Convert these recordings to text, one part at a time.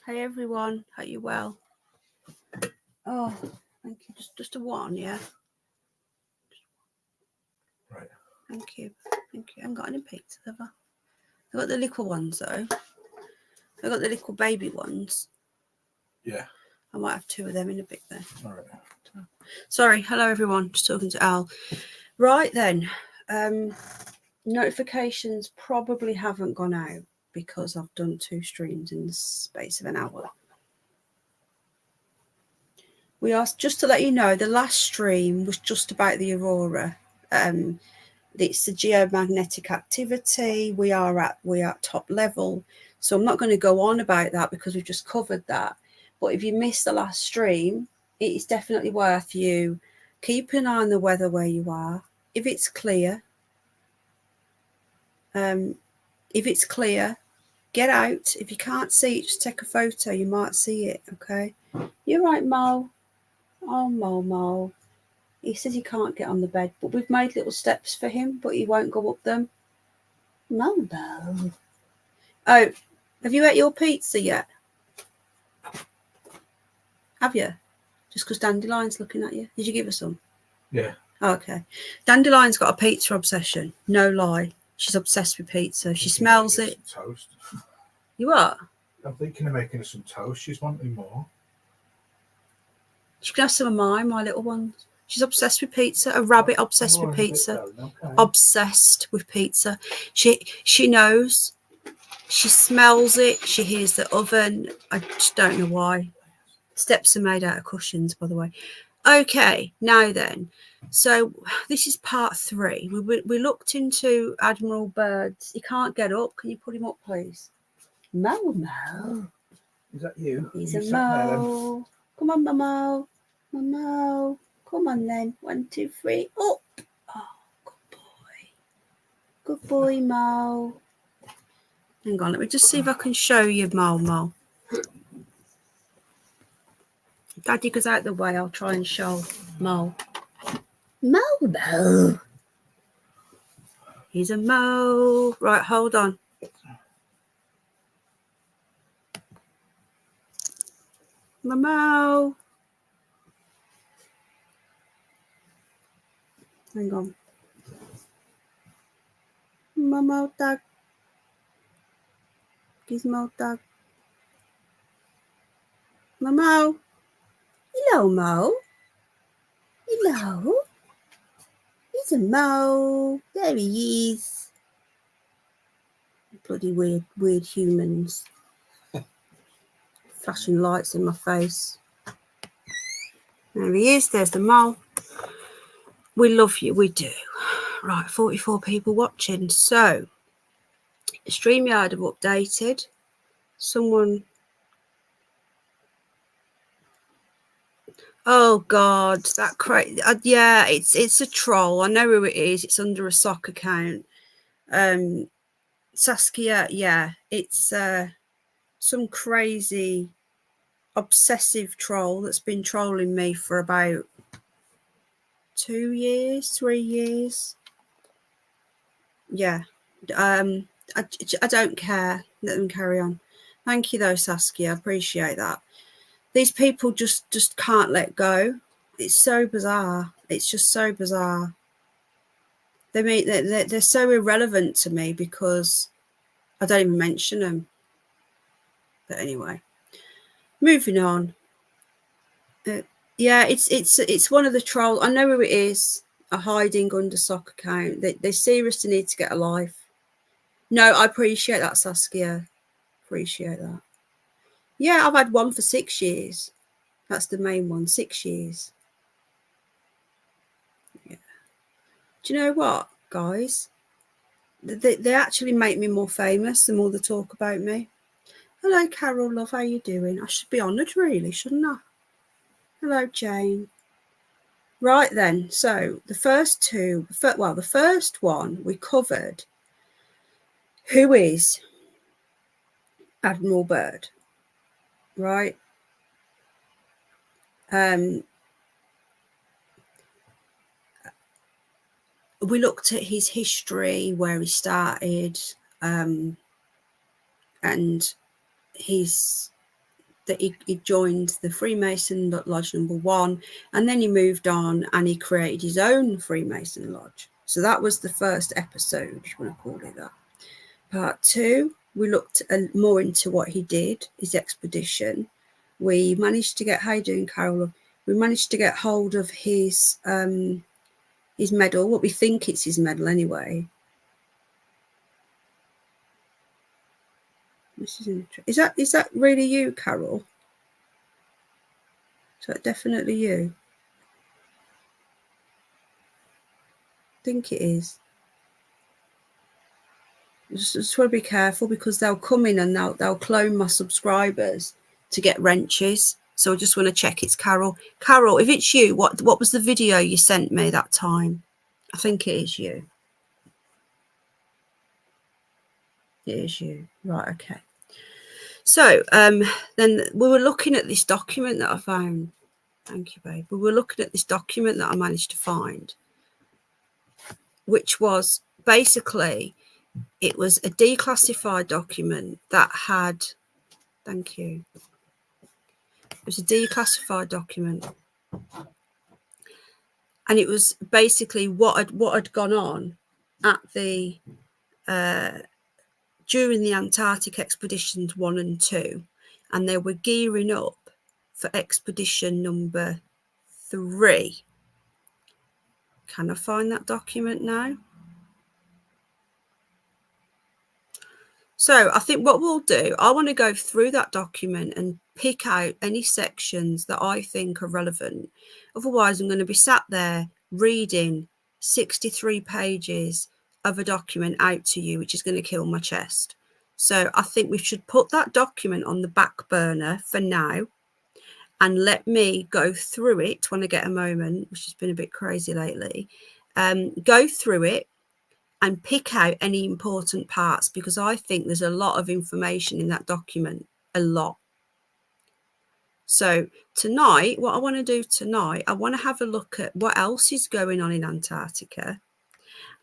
Hey everyone, hope you're well. Oh, thank you. Just a one, yeah. Right. Thank you. I haven't got any pizza, have I? I got the little ones though. I got the little baby ones. Yeah. I might have two of them in a bit then. All right. Sorry, hello everyone. Just talking to Al. Right then. Notifications probably haven't gone out because I've done 2 streams in the space of an hour. We asked just to let you know the last stream was just about the Aurora. It's the geomagnetic activity. We are at top level, so I'm not going to go on about that because we've just covered that. But if you missed the last stream, it is definitely worth you keeping an eye on the weather where you are. If it's clear, get out. If you can't see it, just take a photo. You might see it. Okay, you're right, Mo. Oh, Mo. He says he can't get on the bed, but we've made little steps for him, but he won't go up them. Mo. Oh, have you ate your pizza yet? Have you? Just because Dandelion's looking at you. Did you give her some? Yeah. Oh, okay. Dandelion's got a pizza obsession. No lie. She's obsessed with pizza. She smells it. Toast. You are? I'm thinking of making her some toast. She's wanting more. She can have some of my little ones. She's obsessed with pizza. A rabbit obsessed with pizza. Okay. Obsessed with pizza. She knows. She smells it. She hears the oven. I just don't know why. Steps are made out of cushions, by the way. Okay, now then. So this is part 3. We looked into Admiral Byrd's. He can't get up. Can you put him up, please? Mo. Is that you? He's a Mo. Come on, Mo. Mo. Come on then. 1, 2, 3. Up. Oh, good boy. Good boy, Mo. Hang on, let me just see if I can show you Mo. Daddy goes out the way. I'll try and show Mo. Mo. He's a Mo. Right, hold on. Mo. Hang on. Mo tag. Gizmo tag. Mo. Hello, Mo. Hello. He's a Mo. There he is. Bloody weird humans. Flashing lights in my face. There he is. There's the Mo. We love you. We do. Right, 44 people watching. So, StreamYard have updated. Someone... Oh God, that crazy! Yeah, it's a troll. I know who it is. It's under a sock account. Saskia, yeah, it's some crazy obsessive troll that's been trolling me for about 2 years, 3 years. Yeah, I don't care. Let them carry on. Thank you though, Saskia. I appreciate that. These people just can't let go. It's so bizarre. It's just so bizarre. They're so irrelevant to me because I don't even mention them. But anyway, moving on. Yeah, it's one of the trolls. I know who it is. Are hiding under sock account. They seriously need to get a life. No, I appreciate that, Saskia. Appreciate that. Yeah, I've had one for 6 years. That's the main one. 6 years. Yeah. Do you know what, guys? They actually make me more famous the more they talk about me. Hello, Carol, love. How you doing? I should be honoured, really, shouldn't I? Hello, Jane. Right then. So the first one we covered. Who is Admiral Byrd? Right. We looked at his history, where he started, and his that he joined the Freemason Lodge number 1, and then he moved on and he created his own Freemason Lodge. So that was the first episode, if you want to call it that. Part 2, we looked more into what he did, his expedition. We managed to get, how you doing, Carol? We managed to get hold of his medal, what we think it's his medal anyway. This is is that really you, Carol? Is that definitely you? I think it is. Just want to be careful because they'll come in and they'll clone my subscribers to get wrenches. So I just want to check it's Carol. Carol, if it's you, what was the video you sent me that time? I think it is you. It is you. Right, okay. So then we were looking at this document that I found. Thank you, babe. We were looking at this document that I managed to find, which was basically, it was a declassified document that had, thank you. It was a declassified document. And it was basically what had gone on at the during the Antarctic expeditions 1 and 2, and they were gearing up for expedition number 3. Can I find that document now? So I think what we'll do, I want to go through that document and pick out any sections that I think are relevant. Otherwise, I'm going to be sat there reading 63 pages of a document out to you, which is going to kill my chest. So I think we should put that document on the back burner for now and let me go through it when I get a moment, which has been a bit crazy lately. Go through it and pick out any important parts, because I think there's a lot of information in that document, a lot. So tonight, what I want to do tonight, I want to have a look at what else is going on in Antarctica.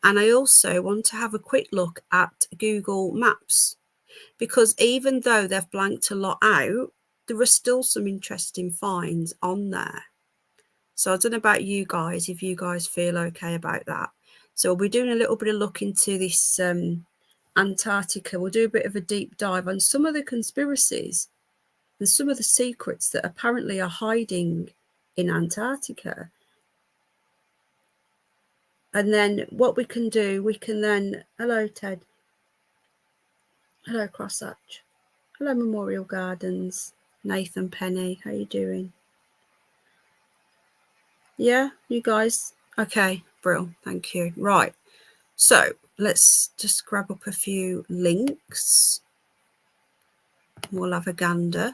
And I also want to have a quick look at Google Maps, because even though they've blanked a lot out, there are still some interesting finds on there. So I don't know about you guys, if you guys feel okay about that. So we'll be doing a little bit of look into this Antarctica. We'll do a bit of a deep dive on some of the conspiracies and some of the secrets that apparently are hiding in Antarctica. And then what we can do, we can then, hello Ted, hello Crosshatch, hello Memorial Gardens, Nathan Penny, how you doing? Yeah, you guys, okay, brill, thank you. Right, so let's just grab up a few links. We'll have a gander.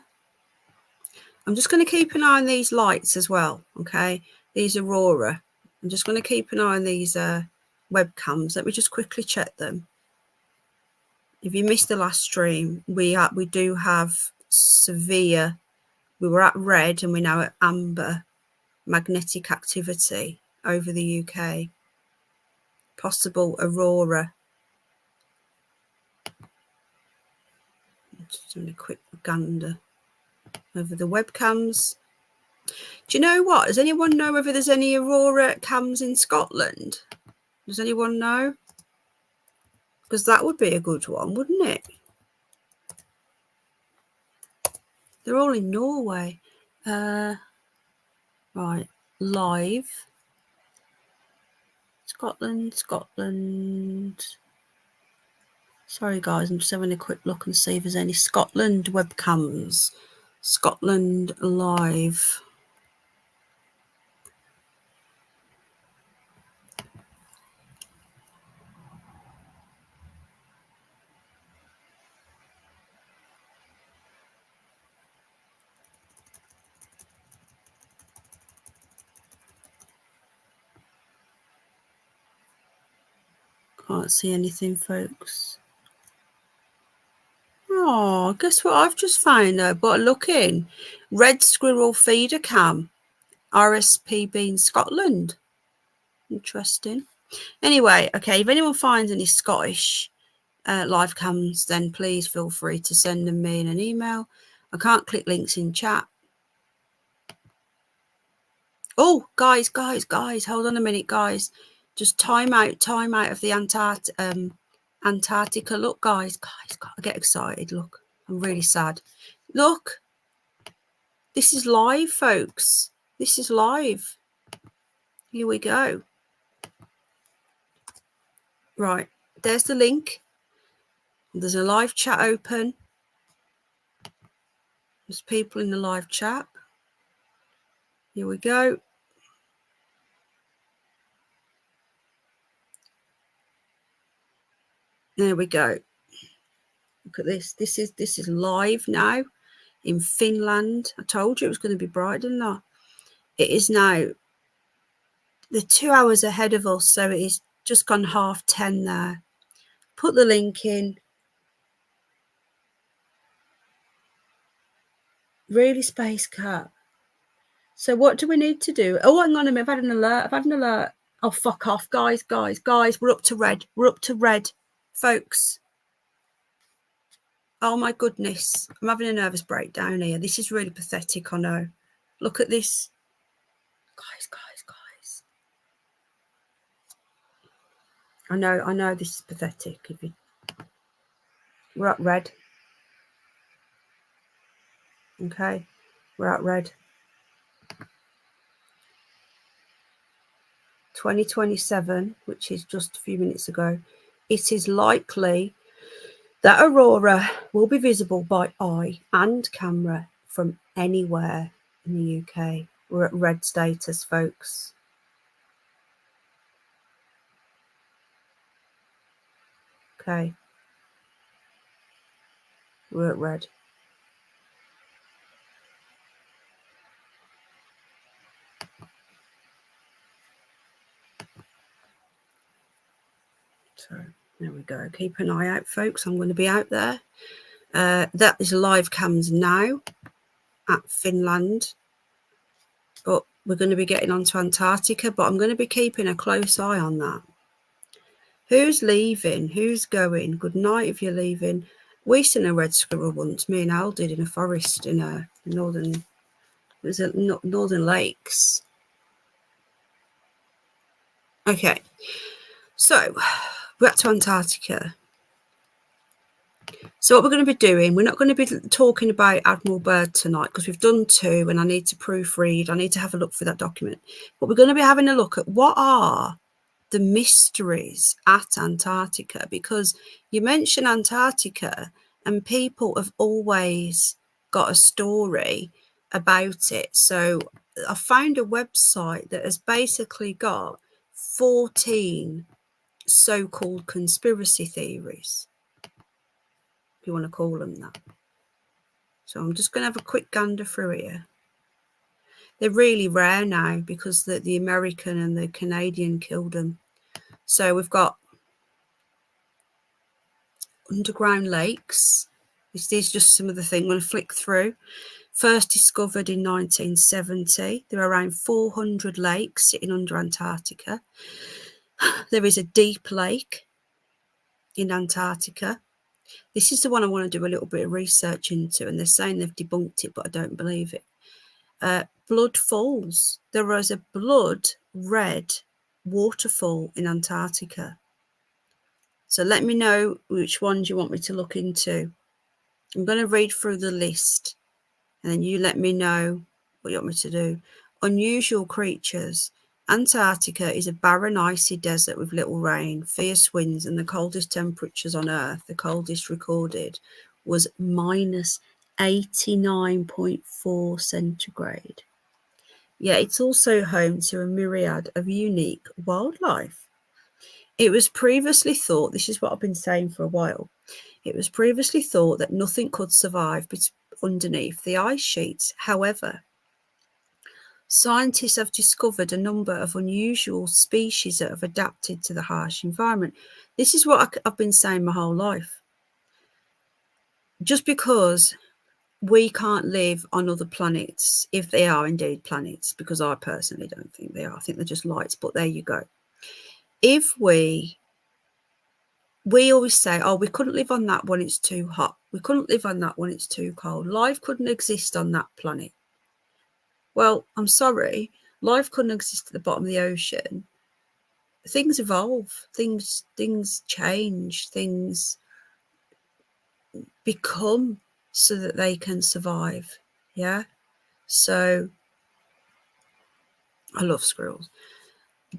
I'm just going to keep an eye on these lights as well, okay? These Aurora. I'm just going to keep an eye on these webcams. Let me just quickly check them. If you missed the last stream, we do have severe, we were at red and we're now at amber magnetic activity over the UK. Possible Aurora. Just doing a quick gander over the webcams. Do you know what? Does anyone know whether there's any Aurora cams in Scotland? Does anyone know? Because that would be a good one, wouldn't it? They're all in Norway. Right, live. Scotland. Sorry guys, I'm just having a quick look and see if there's any Scotland webcams. Scotland live. Can't see anything, folks. Oh, guess what I've just found though? But look in. Red Squirrel Feeder Cam. RSPB in Scotland. Interesting. Anyway, okay, if anyone finds any Scottish live cams, then please feel free to send them me in an email. I can't click links in chat. Oh, guys, hold on a minute, guys. Just time out of the Antarctica. Look, guys, I get excited. Look, I'm really sad. Look, this is live, folks. This is live. Here we go. Right, there's the link. There's a live chat open. There's people in the live chat. Here we go. There we go. Look at this. This is live now in Finland. I told you it was going to be bright, didn't I? It is now. They're 2 hours ahead of us, so it is just gone 10:30 there. Put the link in. Really, Space Cat. So what do we need to do? Oh, hang on a minute. I've had an alert. Oh, fuck off, guys. We're up to red. Folks. Oh, my goodness. I'm having a nervous breakdown here. This is really pathetic, I know. Look at this. Guys. I know this is pathetic. We're at red. Okay. We're at red. 2027, which is just a few minutes ago, it is likely that Aurora will be visible by eye and camera from anywhere in the UK. We're at red status, folks. Okay. We're at red. So there we go. Keep an eye out, folks. I'm going to be out there. That is live cams now at Finland. But we're going to be getting onto Antarctica, but I'm going to be keeping a close eye on that. Who's leaving? Who's going? Good night if you're leaving. We seen a red squirrel once. Me and Al did in a forest in a northern. It was at Northern Lakes. Okay, so we're to Antarctica. So what we're going to be doing, we're not going to be talking about Admiral Byrd tonight because we've done 2 and I need to proofread. I need to have a look for that document. But we're going to be having a look at what are the mysteries at Antarctica, because you mention Antarctica and people have always got a story about it. So I found a website that has basically got 14 so-called conspiracy theories, if you want to call them that. So I'm just going to have a quick gander through here. They're really rare now because the American and the Canadian killed them. So we've got underground lakes. This is just some of the things I'm going to flick through. First discovered in 1970. There are around 400 lakes sitting under Antarctica. There is a deep lake in Antarctica. This is the one I want to do a little bit of research into, and they're saying they've debunked it, but I don't believe it. Blood Falls. There is a blood red waterfall in Antarctica. So let me know which ones you want me to look into. I'm going to read through the list, and then you let me know what you want me to do. Unusual creatures. Antarctica is a barren, icy desert with little rain, fierce winds, and the coldest temperatures on Earth. The coldest recorded was minus 89.4 centigrade. Yet it's also home to a myriad of unique wildlife. It was previously thought, this is what I've been saying for a while, it was previously thought that nothing could survive underneath the ice sheets. However, scientists have discovered a number of unusual species that have adapted to the harsh environment. This is what I've been saying my whole life. Just because we can't live on other planets, if they are indeed planets, because I personally don't think they are. I think they're just lights, but there you go. If we we always say, oh, we couldn't live on that when it's too hot. We couldn't live on that when it's too cold. Life couldn't exist on that planet. Well, I'm sorry, life couldn't exist at the bottom of the ocean. Things evolve, things change, things become so that they can survive. Yeah. So I love squirrels.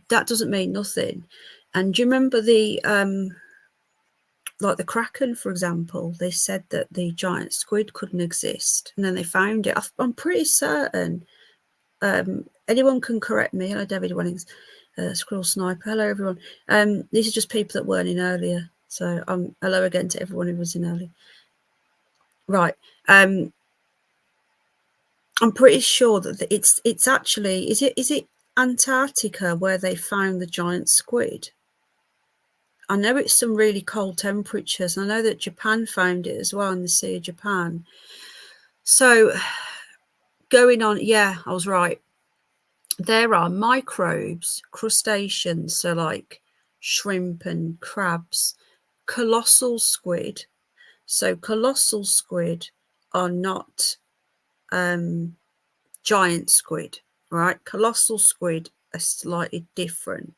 That doesn't mean nothing. And do you remember the like the Kraken, for example? They said that the giant squid couldn't exist, and then they found it. I'm pretty certain. Anyone can correct me. Hello, David Wennings, Squirrel Sniper. Hello, everyone. These are just people that weren't in earlier. So hello again to everyone who was in early. Right. I'm pretty sure that it's actually is it Antarctica where they found the giant squid? I know it's some really cold temperatures. I know that Japan found it as well in the Sea of Japan. So going on, yeah, I was right. There are microbes, crustaceans, so like shrimp and crabs, colossal squid. So colossal squid are not giant squid, right? Colossal squid are slightly different.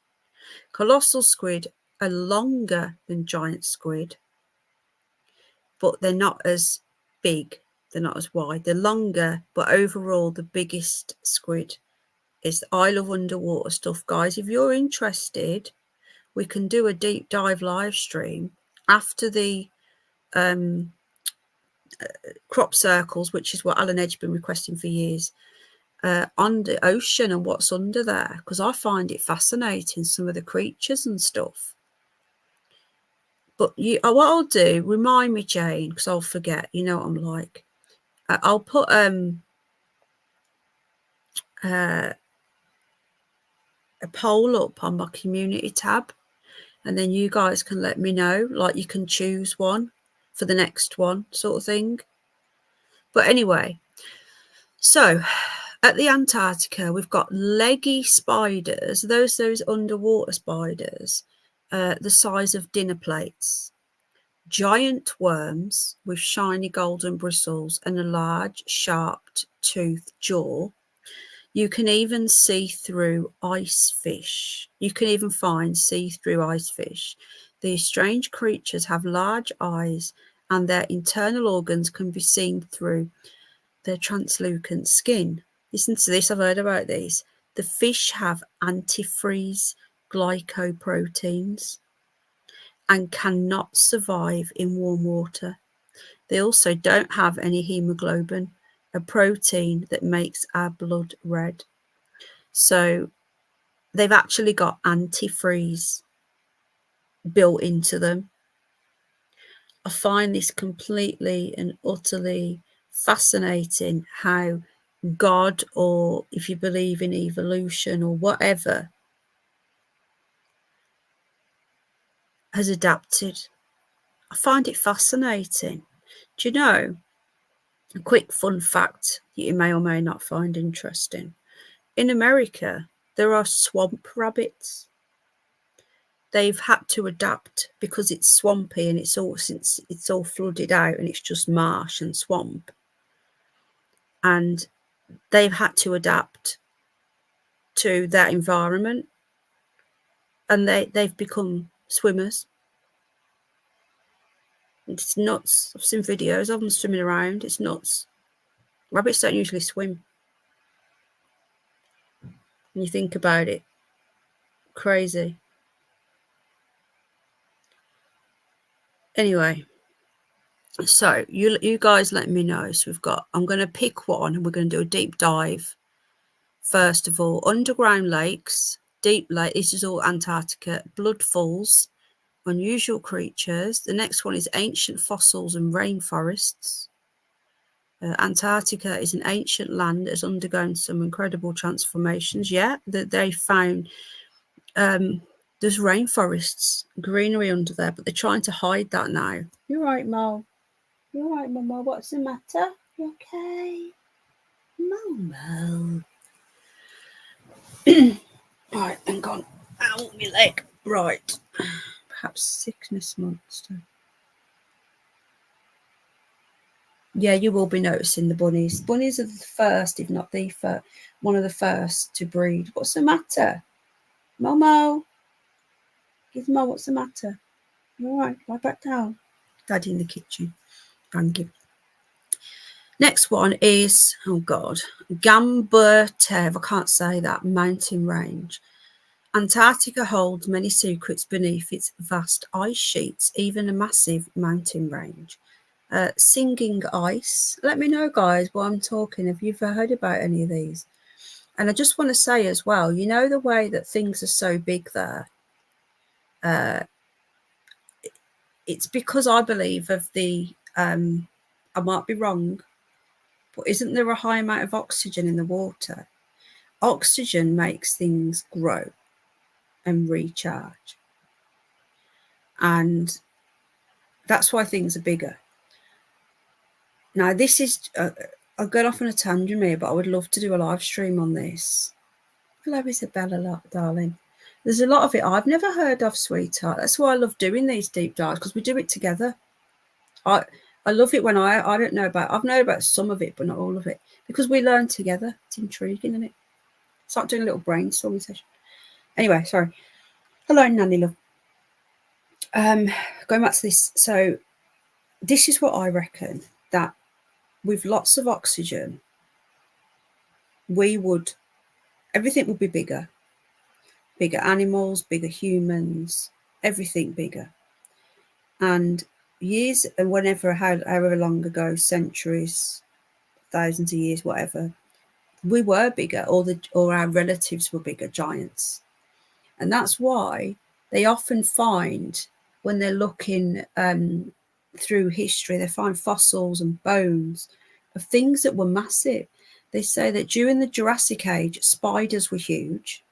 Colossal squid are longer than giant squid, but they're not as big. They're not as wide. They're longer, but overall, the biggest squid is. I love underwater stuff, guys. If you're interested, we can do a deep dive live stream after the crop circles, which is what Alan Edge's been requesting for years, on the ocean and what's under there, because I find it fascinating, some of the creatures and stuff. But what I'll do, remind me, Jane, because I'll forget. You know what I'm like. I'll put a poll up on my community tab, and then you guys can let me know. Like, you can choose one for the next one, sort of thing. But anyway, so at the Antarctica, we've got leggy spiders, those underwater spiders, the size of dinner plates, giant worms with shiny golden bristles and a large, sharp-toothed jaw. You can even see through ice fish. You can even find see-through ice fish. These strange creatures have large eyes, and their internal organs can be seen through their translucent skin. Listen to this, I've heard about these. The fish have antifreeze glycoproteins and cannot survive in warm water. They also don't have any hemoglobin, a protein that makes our blood red. So they've actually got antifreeze built into them. I find this completely and utterly fascinating, how God, or if you believe in evolution or whatever, has adapted. I find it fascinating. Do you know, a quick fun fact that you may or may not find interesting. In America, there are swamp rabbits. They've had to adapt because it's swampy and it's all flooded out and it's just marsh and swamp. And they've had to adapt to that environment, and they've become swimmers. It's nuts. I've seen videos of them swimming around. It's nuts. Rabbits don't usually swim. When you think about it, crazy. Anyway, so you guys let me know. So I'm going to pick one and we're going to do a deep dive. First of all, underground lakes, deep lake. This is all Antarctica. Bloodfalls, unusual creatures. The next one is ancient fossils and rainforests. Antarctica is an ancient land that has undergone some incredible transformations. Yeah, that they found there's rainforests, greenery under there, but they're trying to hide that now. You're right, Mo. You're right, Momo. What's the matter? You okay? Momo. Right, hang on. Ow, my leg. Right. perhaps sickness monster. Yeah, you will be noticing the bunnies. Bunnies are the first, if not the first, one of the first to breed. What's the matter? Momo. Gizmo, what's the matter? All right, lie back down. Daddy in the kitchen. Thank you. Next one is, oh God, Gambertev. I can't say that. Mountain range. Antarctica holds many secrets beneath its vast ice sheets, even a massive mountain range. Singing ice. Let me know, guys, while I'm talking, if you've heard about any of these. And I just want to say as well, you know, the way that things are so big there, it's because I believe of the, I might be wrong, but isn't there a high amount of oxygen in the water? Oxygen makes things grow and recharge. And that's why things are bigger. Now, this is, I'll get off on a tangent here, but I would love to do a live stream on this. Hello, Isabella, darling. There's a lot of it I've never heard of, sweetheart. That's why I love doing these deep dives, because we do it together. I love it when I don't know about, I've known about some of it, but not all of it, because we learn together. It's intriguing, isn't it? It's like doing a little brainstorming session. Anyway, sorry. Hello, Nanny love. Going back to this. So this is what I reckon, that with lots of oxygen, everything would be bigger. Bigger animals, bigger humans, everything bigger. And years and however long ago, centuries, thousands of years, whatever, we were bigger, or our relatives were bigger, giants. And that's why they often find, when they're looking through history, they find fossils and bones of things that were massive. They say that during the Jurassic Age, spiders were huge.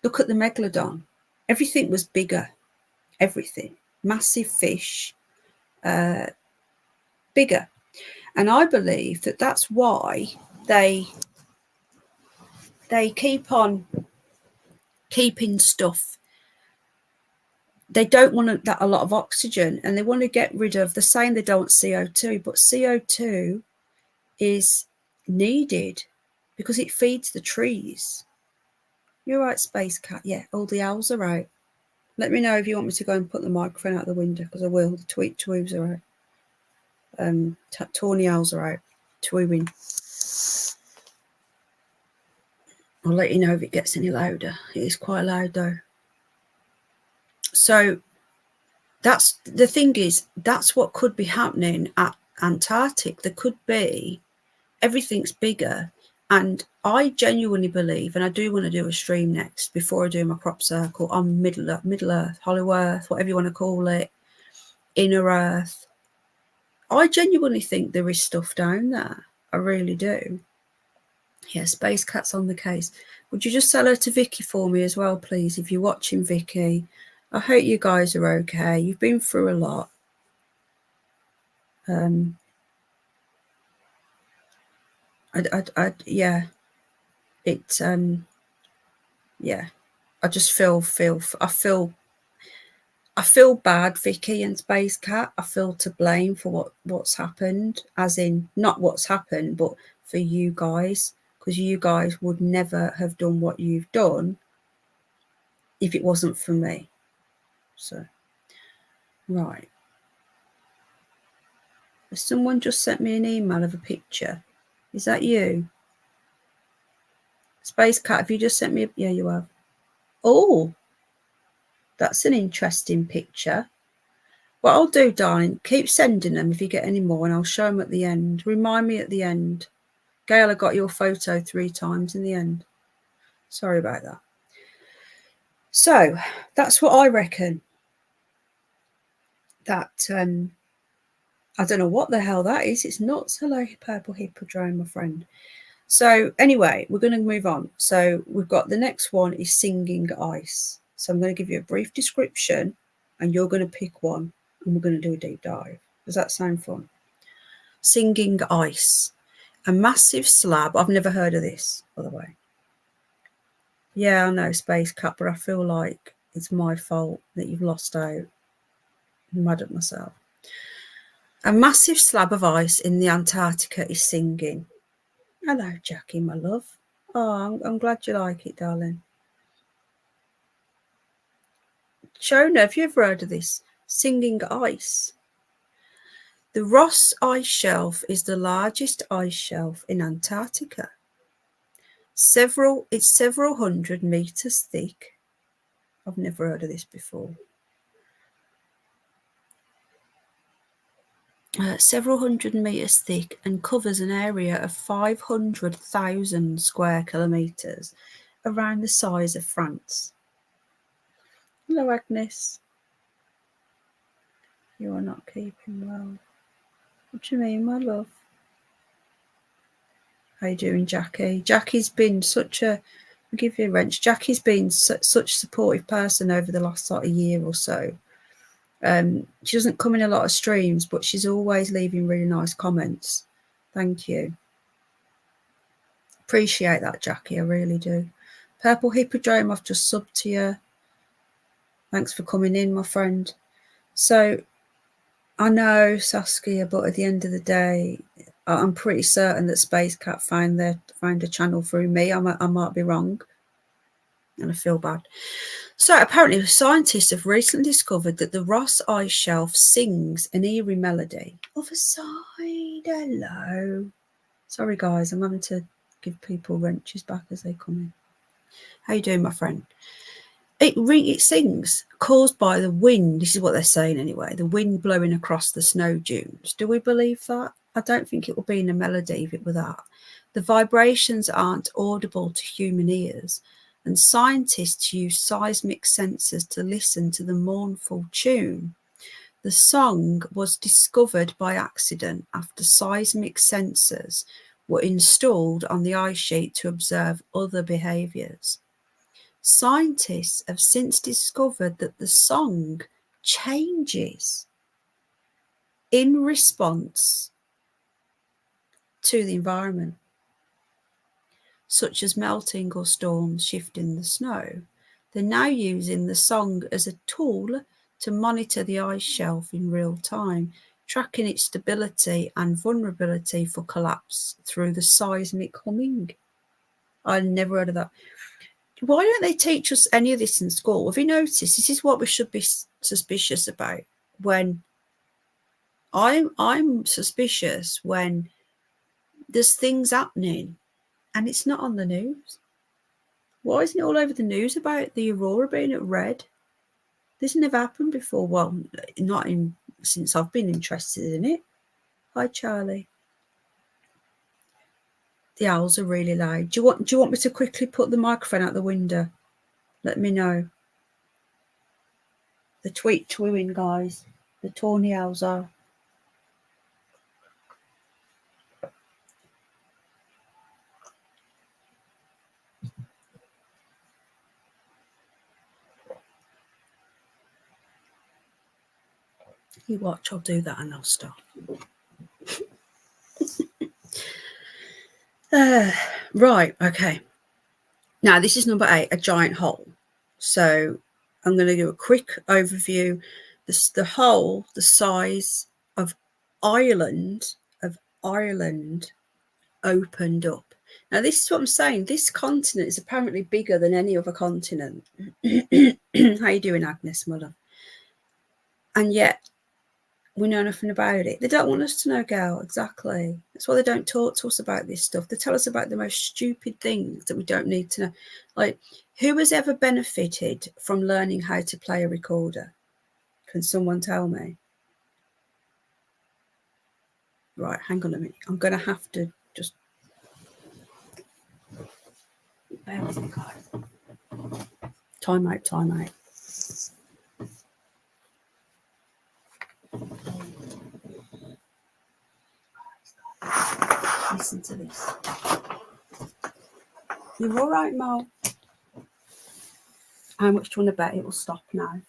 Look at the megalodon. Everything was bigger. Everything. Massive fish. Bigger. And I believe that that's why they keep on keeping stuff. They don't want a lot of oxygen, and they want to get rid of, they're saying they don't want CO2, but CO2 is needed because it feeds the trees. You're right, Space Cat. Yeah, all the owls are out. Let me know if you want me to go and put the microphone out the window, because I will. The tweets are out. Tawny owls are out. Tweeting. I'll let you know if it gets any louder. It is quite loud though. So that's the thing, is that's what could be happening at Antarctic. There could be, everything's bigger. And I genuinely believe, and I do want to do a stream next before I do my crop circle on Middle Earth, Hollow Earth, whatever you want to call it, Inner Earth. I genuinely think there is stuff down there. I really do. Yeah, Space Cat's on the case. Would you just tell her to Vicky for me as well, please, if you're watching, Vicky? I hope you guys are okay. You've been through a lot. Yeah. Yeah. I just I feel bad, Vicky and Space Cat. I feel to blame for what's happened, as in not what's happened, but for you guys, because you guys would never have done what you've done if it wasn't for me. So, right. Someone just sent me an email of a picture. Is that you? Space Cat, have you just sent me? Yeah, you have. Oh, that's an interesting picture. What I'll do, darling, keep sending them if you get any more, and I'll show them at the end. Remind me at the end. Gail, I got your photo 3 times in the end. Sorry about that. So that's what I reckon. That I don't know what the hell that is. It's nuts. Hello, Purple Hippodrome, my friend. So anyway, we're going to move on. So we've got the next one is singing ice. So I'm going to give you a brief description, and you're going to pick one, and we're going to do a deep dive. Does that sound fun? Singing ice. A massive slab. I've never heard of this, by the way. Yeah, I know, Space Cat, but I feel like it's my fault that you've lost out. I'm mad at myself. A massive slab of ice in the Antarctica is singing. Hello, Jackie, my love. Oh, I'm glad you like it, darling. Shona, have you ever heard of this? Singing ice. The Ross Ice Shelf is the largest ice shelf in Antarctica. It's several hundred meters thick. I've never heard of this before. Several hundred meters thick and covers an area of 500,000 square kilometers, around the size of France. Hello, Agnes. You are not keeping well. What do you mean, my love? How you doing, Jackie? Jackie's been such a... I'll give you a wrench. Jackie's been such a supportive person over the last sort of year or so. She doesn't come in a lot of streams, but she's always leaving really nice comments. Thank you. Appreciate that, Jackie. I really do. Purple Hippodrome, I've just subbed to you. Thanks for coming in, my friend. So, I know, Saskia, but at the end of the day, I'm pretty certain that Space Cat found a channel through me. I might be wrong, and I feel bad. So apparently scientists have recently discovered that the Ross Ice Shelf sings an eerie melody of a side. Hello. Sorry, guys, I'm having to give people wrenches back as they come in. How you doing, my friend? It sings, caused by the wind. This is what they're saying anyway. The wind blowing across the snow dunes. Do we believe that? I don't think it will be in a melody if it were that. The vibrations aren't audible to human ears, and scientists use seismic sensors to listen to the mournful tune. The song was discovered by accident after seismic sensors were installed on the ice sheet to observe other behaviours. Scientists have since discovered that the song changes in response to the environment, such as melting or storms shifting the snow. They're now using the song as a tool to monitor the ice shelf in real time, tracking its stability and vulnerability for collapse through the seismic humming. I never heard of that. Why don't they teach us any of this in school? Have you noticed this is what we should be suspicious about? When I'm suspicious when there's things happening and it's not on the news. Why isn't it all over the news about the Aurora being at red? This never happened before. Well, not since I've been interested in it. Hi, Charlie. The owls are really loud. Do you want me to quickly put the microphone out the window? Let me know. The tweet twooing, guys. The tawny owls are. You watch, I'll do that and I'll stop. Right, okay. Now, this is number 8, a giant hole. So I'm going to do a quick overview. The hole, the size of Ireland, opened up. Now, this is what I'm saying. This continent is apparently bigger than any other continent. How you doing, Agnes, mother? And yet, we know nothing about it. They don't want us to know, girl. Exactly. That's why they don't talk to us about this stuff. They tell us about the most stupid things that we don't need to know. Like, who has ever benefited from learning how to play a recorder? Can someone tell me? Right, hang on a minute. I'm going to have to just... Bear with me, guys. Time out. Listen to this. You're all right, Mo? How much do you want to bet it will stop now?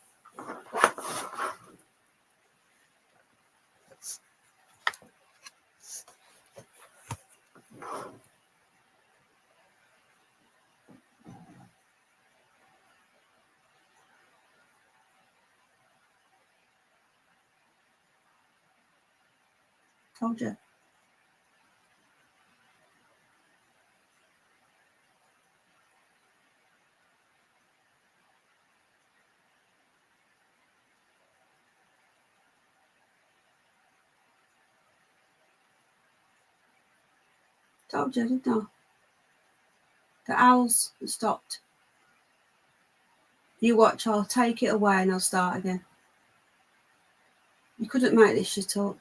Told you. Told you, didn't I? The owls stopped. You watch, I'll take it away and I'll start again. You couldn't make this shit up.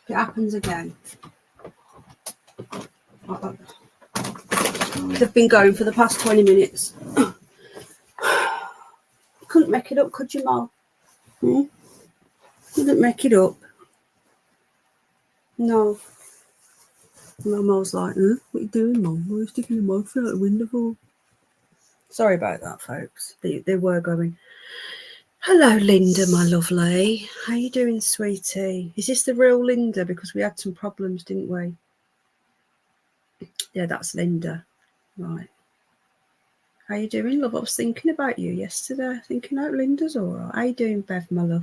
If it happens again. They've been going for the past 20 minutes. Couldn't make it up, could you, Mom? Couldn't make it up. No. Mum was like, what are you doing, Mum? Why are you sticking your mouth out the window for? Sorry about that, folks. They were going. Hello, Linda, my lovely. How you doing, sweetie? Is this the real Linda? Because we had some problems, didn't we? Yeah, that's Linda. Right. How you doing, love? I was thinking about you yesterday. Thinking, oh, Linda's all right. How you doing, Bev, my love?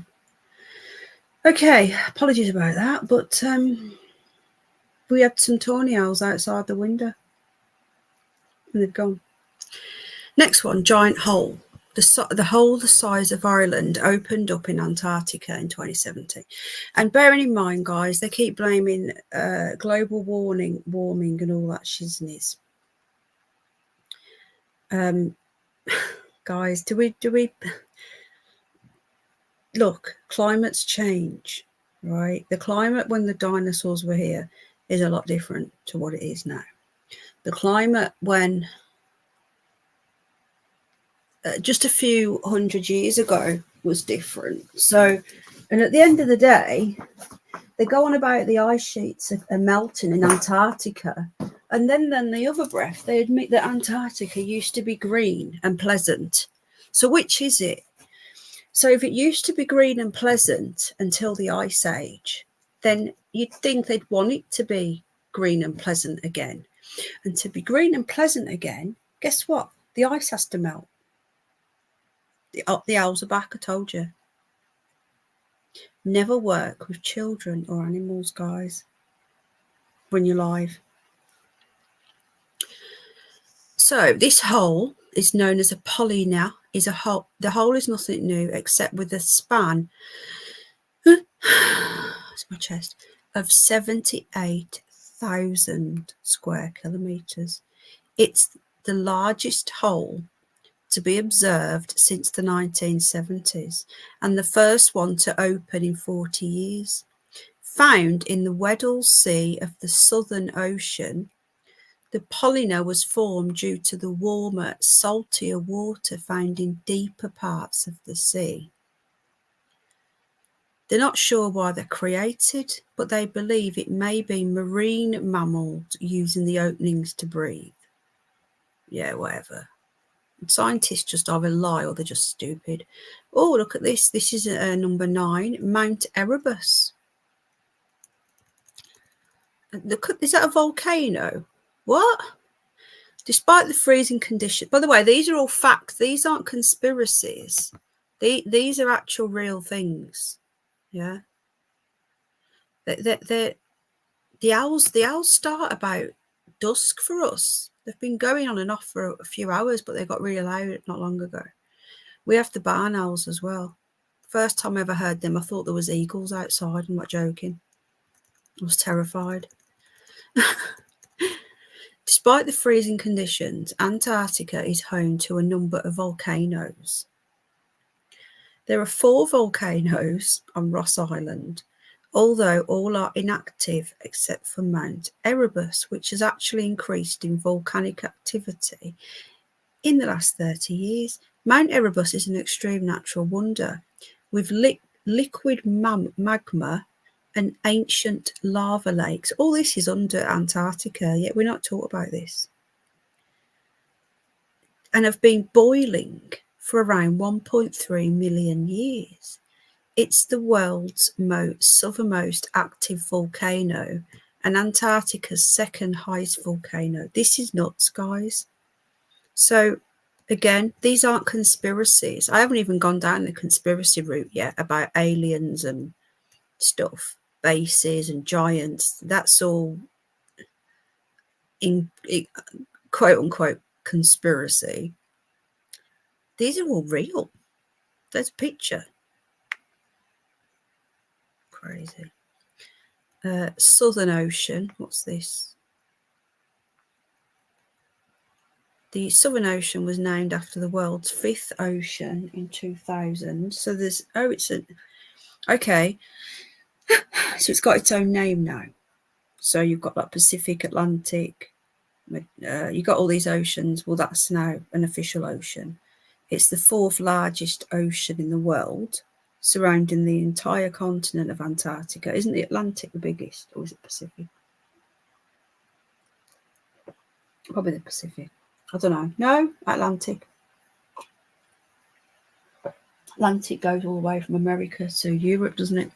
Okay, apologies about that, but we had some tawny owls outside the window. And they've gone. Next one, giant hole. The hole the size of Ireland opened up in Antarctica in 2017. And bearing in mind, guys, they keep blaming global warming and all that shizness. Guys, do we look, climates change, right? The climate when the dinosaurs were here is a lot different to what it is now. The climate when just a few hundred years ago was different. So, and at the end of the day, they go on about the ice sheets are melting in Antarctica. And then the other breath, they admit that Antarctica used to be green and pleasant. So which is it? So if it used to be green and pleasant until the Ice Age, then you'd think they'd want it to be green and pleasant again. And to be green and pleasant again, guess what? The ice has to melt. The owls are back, I told you. Never work with children or animals, guys, when you're live. So this hole is known as a polyna. Is a hole. The hole is nothing new except with a span. It's my chest of 78,000 square kilometres. It's the largest hole to be observed since the 1970s and the first one to open in 40 years. Found in the Weddell Sea of the Southern Ocean, the polyna was formed due to the warmer, saltier water found in deeper parts of the sea. They're not sure why they're created, but they believe it may be marine mammals using the openings to breathe. Yeah, whatever. Scientists just either lie or they're just stupid. Oh, look at this. This is number 9, Mount Erebus. Look at, is that a volcano? What? Despite the freezing condition. By the way, these are all facts. These aren't conspiracies. These are actual real things. Yeah. The owls start about dusk for us. They've been going on and off for a few hours, but they got really loud not long ago. We have the barn owls as well. First time I ever heard them, I thought there was eagles outside. I'm not joking. I was terrified. Despite the freezing conditions, Antarctica is home to a number of volcanoes. There are 4 volcanoes on Ross Island, although all are inactive except for Mount Erebus, which has actually increased in volcanic activity in the last 30 years. Mount Erebus is an extreme natural wonder with liquid magma and ancient lava lakes. All this is under Antarctica, yet we're not taught about this. And have been boiling for around 1.3 million years. It's the world's southernmost active volcano and Antarctica's second highest volcano. This is nuts, guys. So again, these aren't conspiracies. I haven't even gone down the conspiracy route yet about aliens and stuff, bases and giants. That's all in quote unquote conspiracy. These are all real. There's a picture. Crazy. Southern Ocean. What's this? The Southern Ocean was named after the world's fifth ocean in 2000. So there's, oh, it's a, okay. So it's got its own name now. So you've got that Pacific, Atlantic, you've got all these oceans. Well, that's now an official ocean. It's the fourth largest ocean in the world, surrounding the entire continent of Antarctica. Isn't the Atlantic the biggest, or is it Pacific? Probably the Pacific. I don't know. No, Atlantic. Atlantic goes all the way from America to Europe, doesn't it?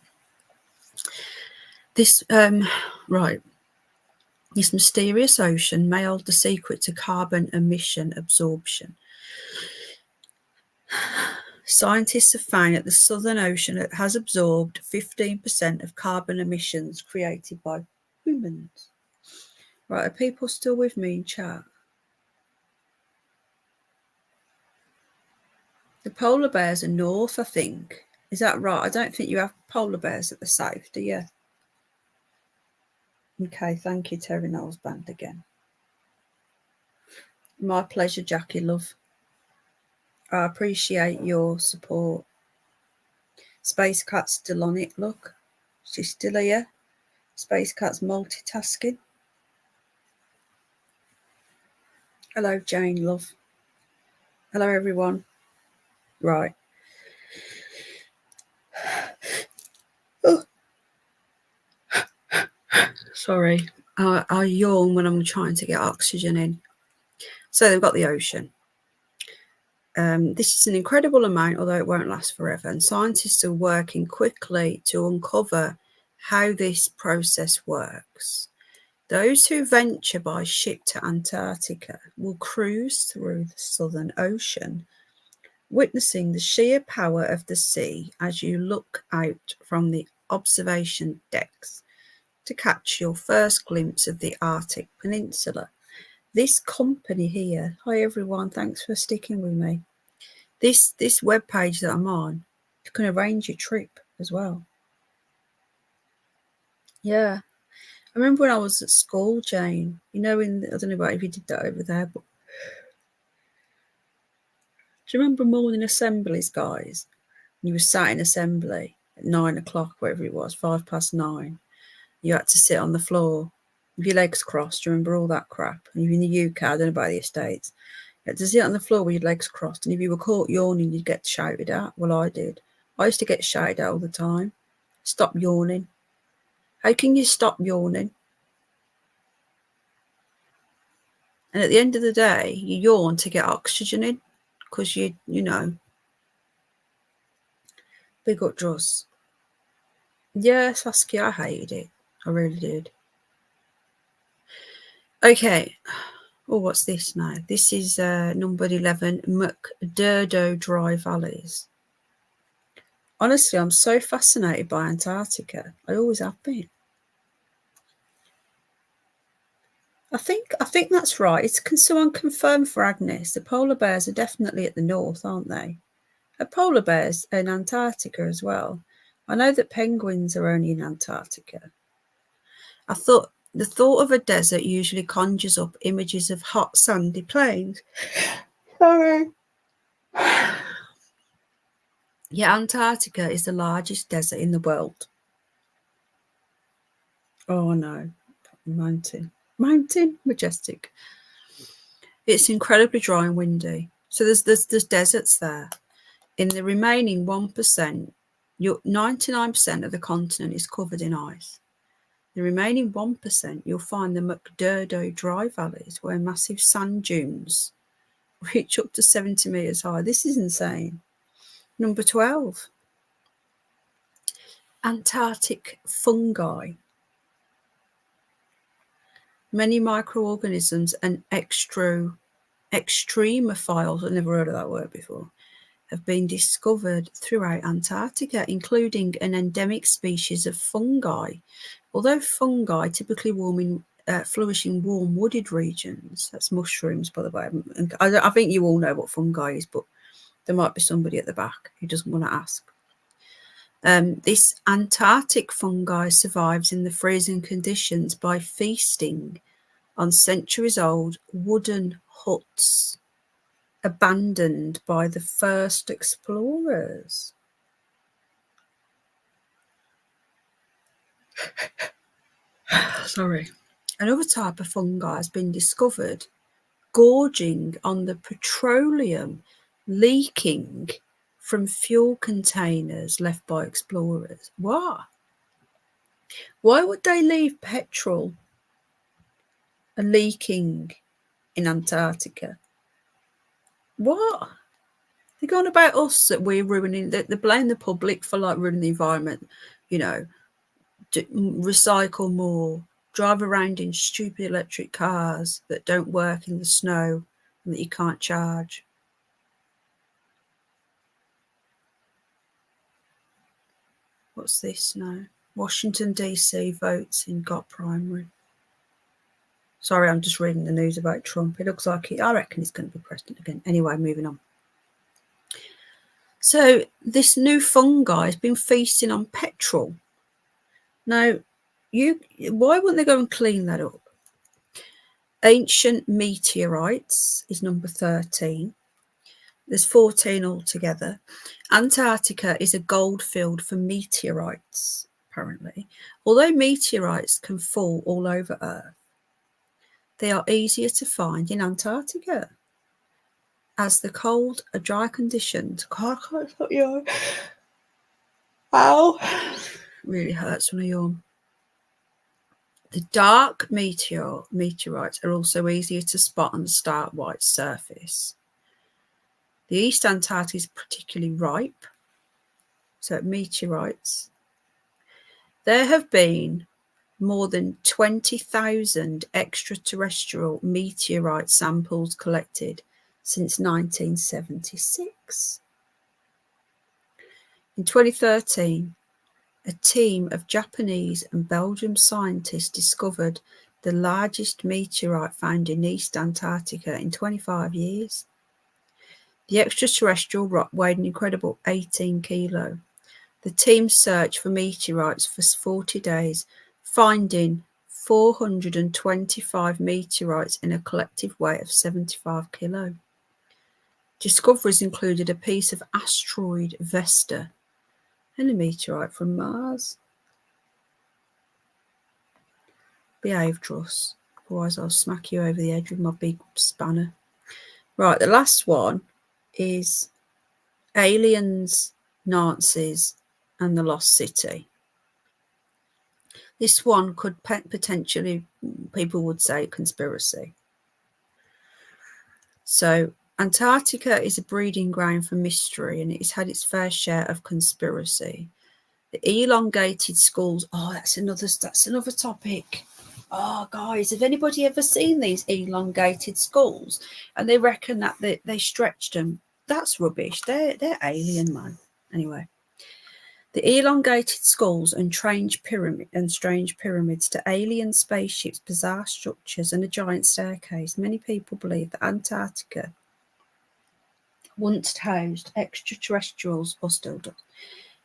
This, right. This mysterious ocean may hold the secret to carbon emission absorption. Scientists have found that the Southern Ocean has absorbed 15% of carbon emissions created by humans. Right, are people still with me in chat? The polar bears are north, I think. Is that right? I don't think you have polar bears at the south, do you? Okay, thank you, Terry Knowles Band again. My pleasure, Jackie, love. I appreciate your support. Space Cat's still on it, look. She's still here. Space Cat's multitasking. Hello, Jane, love. Hello, everyone. Right. Oh. Sorry. I yawn when I'm trying to get oxygen in. So they've got the ocean. This is an incredible amount, although it won't last forever. And scientists are working quickly to uncover how this process works. Those who venture by ship to Antarctica will cruise through the Southern Ocean, witnessing the sheer power of the sea as you look out from the observation decks to catch your first glimpse of the Arctic Peninsula. This company here, hi everyone, thanks for sticking with me. This web page that I'm on, you can arrange your trip as well. Yeah. I remember when I was at school, Jane, you know, I don't know about if you did that over there, but do you remember morning assemblies, guys? You were sat in assembly at 9 o'clock, whatever it was, 9:05. You had to sit on the floor with your legs crossed. Do you remember all that crap? And you're in the UK, I don't know about the States. You had to sit on the floor with your legs crossed. And if you were caught yawning, you'd get shouted at. Well, I did. I used to get shouted at all the time. Stop yawning. How can you stop yawning? And at the end of the day, you yawn to get oxygen in because you know. Big up Dross. Yeah, Saskia, I hated it. I really did. Okay. Oh, what's this now? This is number 11, McDurdo Dry Valleys. Honestly, I'm so fascinated by Antarctica. I always have been. I think that's right. Can someone confirm for Agnes? The polar bears are definitely at the north, aren't they? Are polar bears in Antarctica as well? I know that penguins are only in Antarctica. The thought of a desert usually conjures up images of hot sandy plains. Sorry. Yeah, Antarctica is the largest desert in the world. Oh no, mountain, majestic. It's incredibly dry and windy. So there's deserts there. In the remaining 1%, 99% of the continent is covered in ice. The remaining 1%, you'll find the McDurdo Dry Valleys, where massive sand dunes reach up to 70 metres high. This is insane. Number 12, Antarctic fungi. Many microorganisms and extremophiles, I've never heard of that word before, have been discovered throughout Antarctica, including an endemic species of fungi. Although fungi typically flourish in warm wooded regions, that's mushrooms, by the way. And I think you all know what fungi is, but there might be somebody at the back who doesn't want to ask. This Antarctic fungi survives in the freezing conditions by feasting on centuries-old wooden huts abandoned by the first explorers. Sorry. Another type of fungi has been discovered gorging on the petroleum leaking from fuel containers left by explorers. What? Why would they leave petrol leaking in Antarctica? What? They're going about us that we're ruining, they blame the public for like ruining the environment, you know, recycle more, drive around in stupid electric cars that don't work in the snow and that you can't charge. What's this now? Washington, D.C. votes in GOP primary. Sorry, I'm just reading the news about Trump. It looks like I reckon he's going to be president again. Anyway, moving on. So this new fungi has been feasting on petrol. Now, why wouldn't they go and clean that up? Ancient meteorites is number 13. There's 14 altogether. Antarctica is a gold field for meteorites, apparently. Although meteorites can fall all over Earth, they are easier to find in Antarctica. As the cold are dry conditions. God, I can't stop yawning. Ow. Really hurts when I yawn. The dark meteorites are also easier to spot on the stark white surface. The East Antarctic is particularly ripe. So meteorites. There have been more than 20,000 extraterrestrial meteorite samples collected since 1976. In 2013, a team of Japanese and Belgian scientists discovered the largest meteorite found in East Antarctica in 25 years. The extraterrestrial rock weighed an incredible 18 kilo. The team searched for meteorites for 40 days, finding 425 meteorites in a collective weight of 75 kilo. Discoveries included a piece of asteroid Vesta and a meteorite from Mars. Behave, Truss, otherwise I'll smack you over the edge with my big spanner. Right, the last one is aliens, Nazis, and the Lost City. This one could potentially, people would say, conspiracy. So Antarctica is a breeding ground for mystery, and it's had its fair share of conspiracy. The elongated skulls. Oh, that's another topic. Oh, guys, have anybody ever seen these elongated skulls? And they reckon that they stretched them. That's rubbish. They're alien, man. Anyway, the elongated skulls and strange pyramids to alien spaceships, bizarre structures, and a giant staircase. Many people believe that Antarctica once housed extraterrestrials, or still does.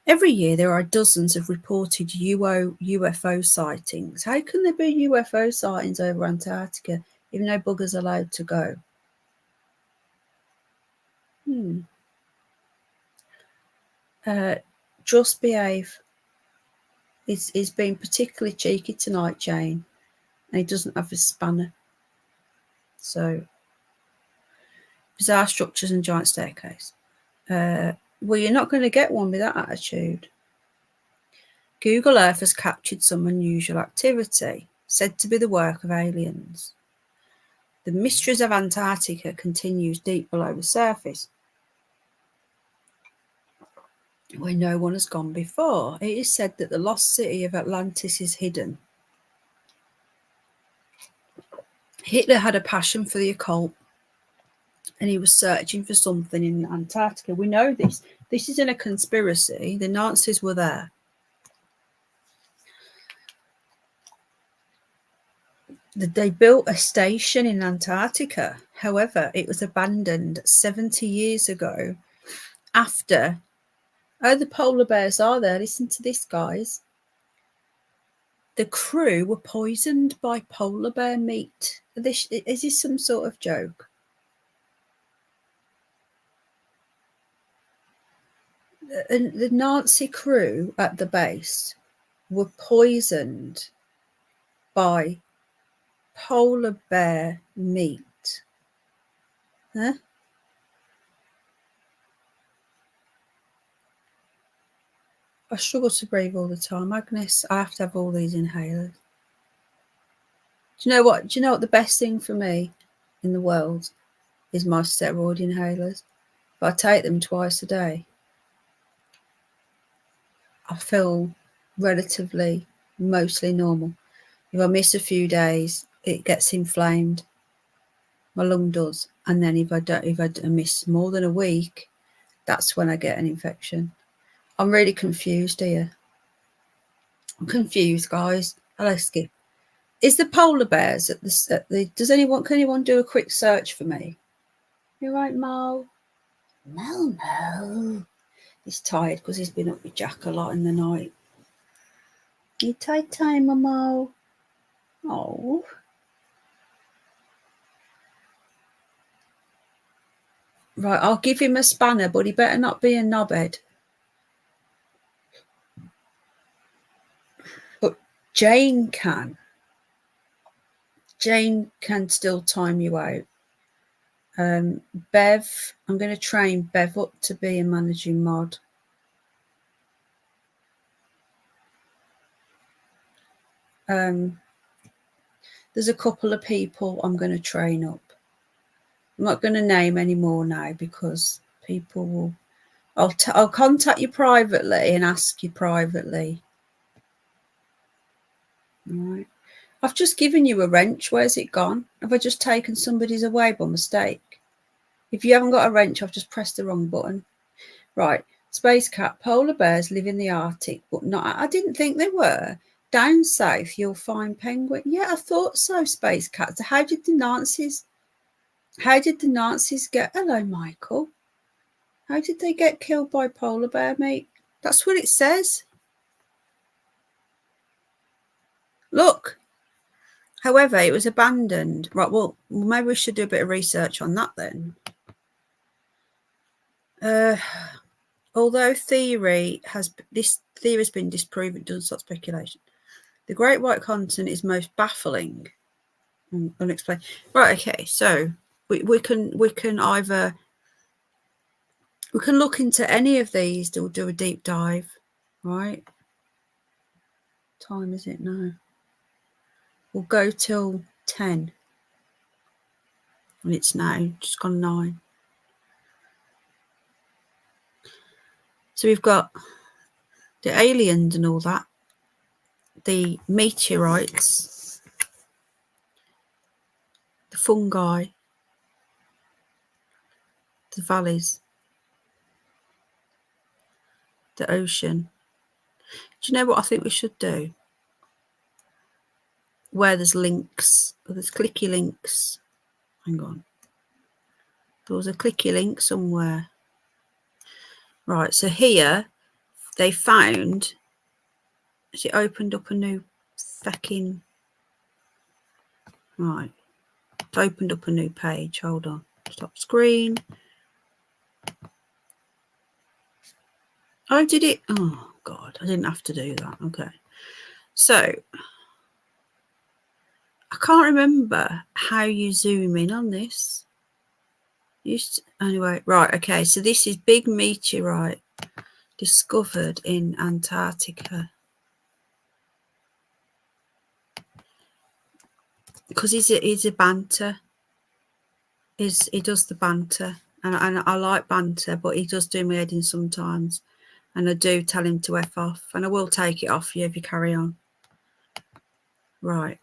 Every year there are dozens of reported UFO sightings. How can there be UFO sightings over Antarctica if no buggers allowed to go? Just Behave is being particularly cheeky tonight, Jane, and he doesn't have a spanner. So, bizarre structures and giant staircase. Well, you're not going to get one with that attitude. Google Earth has captured some unusual activity, said to be the work of aliens. The mysteries of Antarctica continues deep below the surface, where no one has gone before. It is said that the lost city of Atlantis is hidden. Hitler had a passion for the occult, and he was searching for something in Antarctica. We know this. This isn't a conspiracy. The Nazis were there. They built a station in Antarctica. However, it was abandoned 70 years ago after... Oh, the polar bears are there. Listen to this, guys. The crew were poisoned by polar bear meat. Is this some sort of joke? The Nazi crew at the base were poisoned by polar bear meat. Huh? I struggle to breathe all the time, Agnes. I have to have all these inhalers. Do you know what? Do you know what the best thing for me in the world is? My steroid inhalers. If I take them twice a day, I feel relatively, mostly normal. If I miss a few days, it gets inflamed. My lung does. And then if I miss more than a week, that's when I get an infection. I'm really confused here. I'm confused, guys. Hello, Skip. Is the polar bears at the can anyone do a quick search for me? You right, Mo? No. He's tired because he's been up with Jack a lot in the night. You tight time, Mo? Oh. Right, I'll give him a spanner, but he better not be a knobhead. But Jane can. Jane can still time you out. Bev, I'm going to train Bev up to be a managing mod. There's a couple of people I'm going to train up. I'm not going to name any more now because people will... I'll contact you privately and ask you privately. All right. I've just given you a wrench. Where's it gone? Have I just taken somebody's away by mistake? If you haven't got a wrench, I've just pressed the wrong button. Right. Space Cat, polar bears live in the Arctic, but not... I didn't think they were. Down south, you'll find penguin. Yeah, I thought so, Space Cat. So how did the Nazis get... Hello, Michael. How did they get killed by polar bear meat? That's what it says. Look. However, it was abandoned. Right, well, maybe we should do a bit of research on that then. Although this theory has been disproven, it doesn't stop speculation. The Great White Continent is most baffling and unexplained. Right, okay, so we can either... We can look into any of these. We'll do a deep dive, right? What time is it now? We'll go till 10. And it's now just gone 9. So we've got the aliens and all that. The meteorites. The fungi. The valleys. The ocean. Do you know what I think we should do? Where there's links, or there's clicky links. Hang on. There was a clicky link somewhere. Right, so here they found... Has it opened up a new fucking... Right. It's opened up a new page. Hold on. Stop screen. Oh, did it? Oh, God. I didn't have to do that. Okay. So, I can't remember how you zoom in on this. Anyway, right. Okay. So, this is big meteorite discovered in Antarctica. Because he's a banter. He does the banter. And I like banter, but he does do my head in sometimes. And I do tell him to F off. And I will take it off you if you carry on. Right.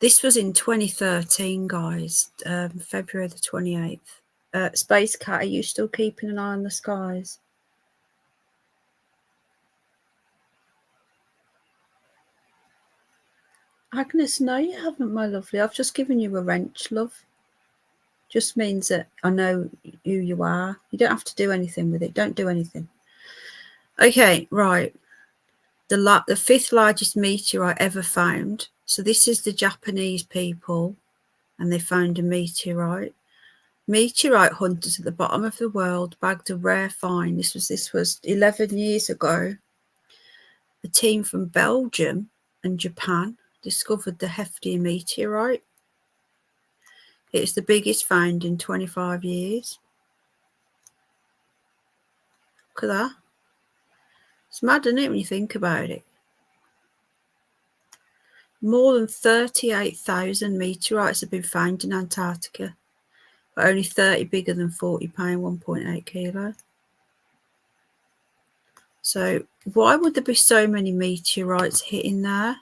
This was in 2013, guys, February the 28th. Space Cat, are you still keeping an eye on the skies? Agnes, no, you haven't, my lovely. I've just given you a wrench, love. Just means that I know who you are. You don't have to do anything with it. Don't do anything. Okay, right. The fifth largest meteorite ever found. So this is the Japanese people, and they found a meteorite. Meteorite hunters at the bottom of the world bagged a rare find. This was 11 years ago. A team from Belgium and Japan discovered the hefty meteorite. It is the biggest found in 25 years. Look at that. It's mad, isn't it, when you think about it? More than 38,000 meteorites have been found in Antarctica, but only 30 bigger than 40 pound, 1.8 kilo. So why would there be so many meteorites hitting there?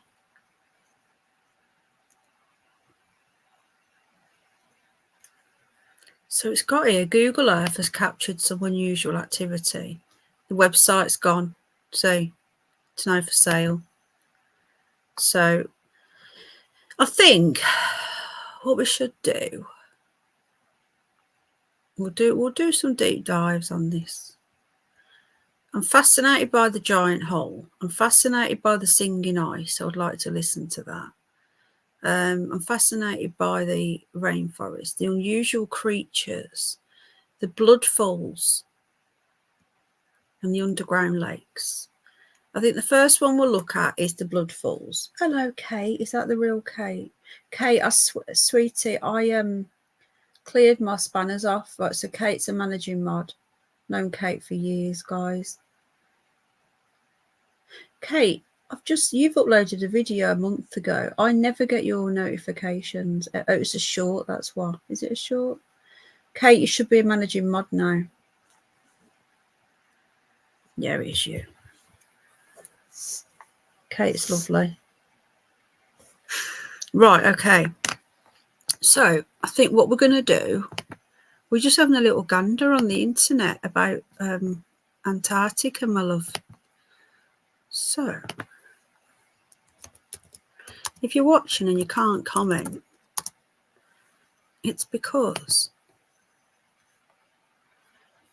So it's got here, Google Earth has captured some unusual activity. The website's gone, so it's now for sale. So I think what we should do, we'll do some deep dives on this. I'm fascinated by the giant hole. I'm fascinated by the singing ice. I would like to listen to that. I'm fascinated by the rainforest, the unusual creatures, the blood falls, and the underground lakes. I think the first one we'll look at is the blood falls. Hello, Kate. Is that the real Kate? Kate, sweetie, I cleared my spanners off. Right, so Kate's a managing mod. Known Kate for years, guys. Kate, you've uploaded a video a month ago. I never get your notifications. Oh, it's a short, that's why. Is it a short? Kate, you should be a managing mod now. Yeah, it is you. Kate's lovely. Right, okay. So I think what we're going to do, we're just having a little gander on the internet about Antarctica, my love. So if you're watching and you can't comment, it's because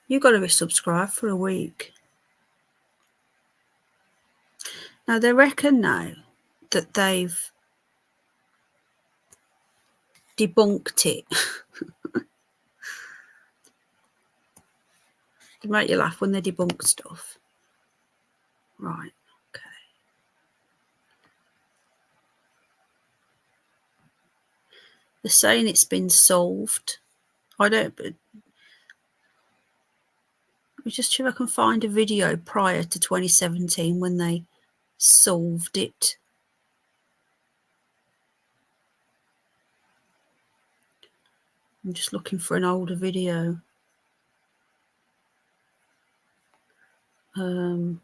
you've got to be subscribed for a week. Now, they reckon now that they've debunked it. They make you laugh when they debunk stuff. Right, okay. They're saying it's been solved. I don't... But let me just see if I can find a video prior to 2017 when they solved it. I'm just looking for an older video. I don't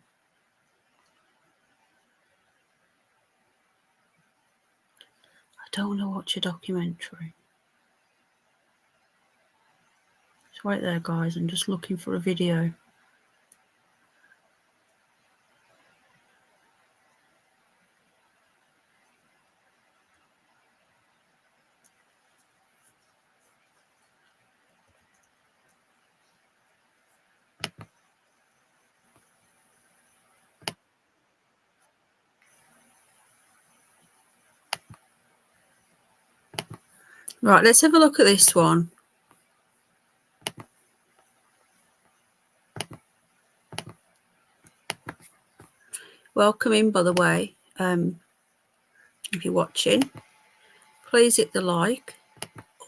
want to watch a documentary. It's right there, guys. I'm just looking for a video. Right, let's have a look at this one. Welcome in, by the way. If you're watching, please hit the like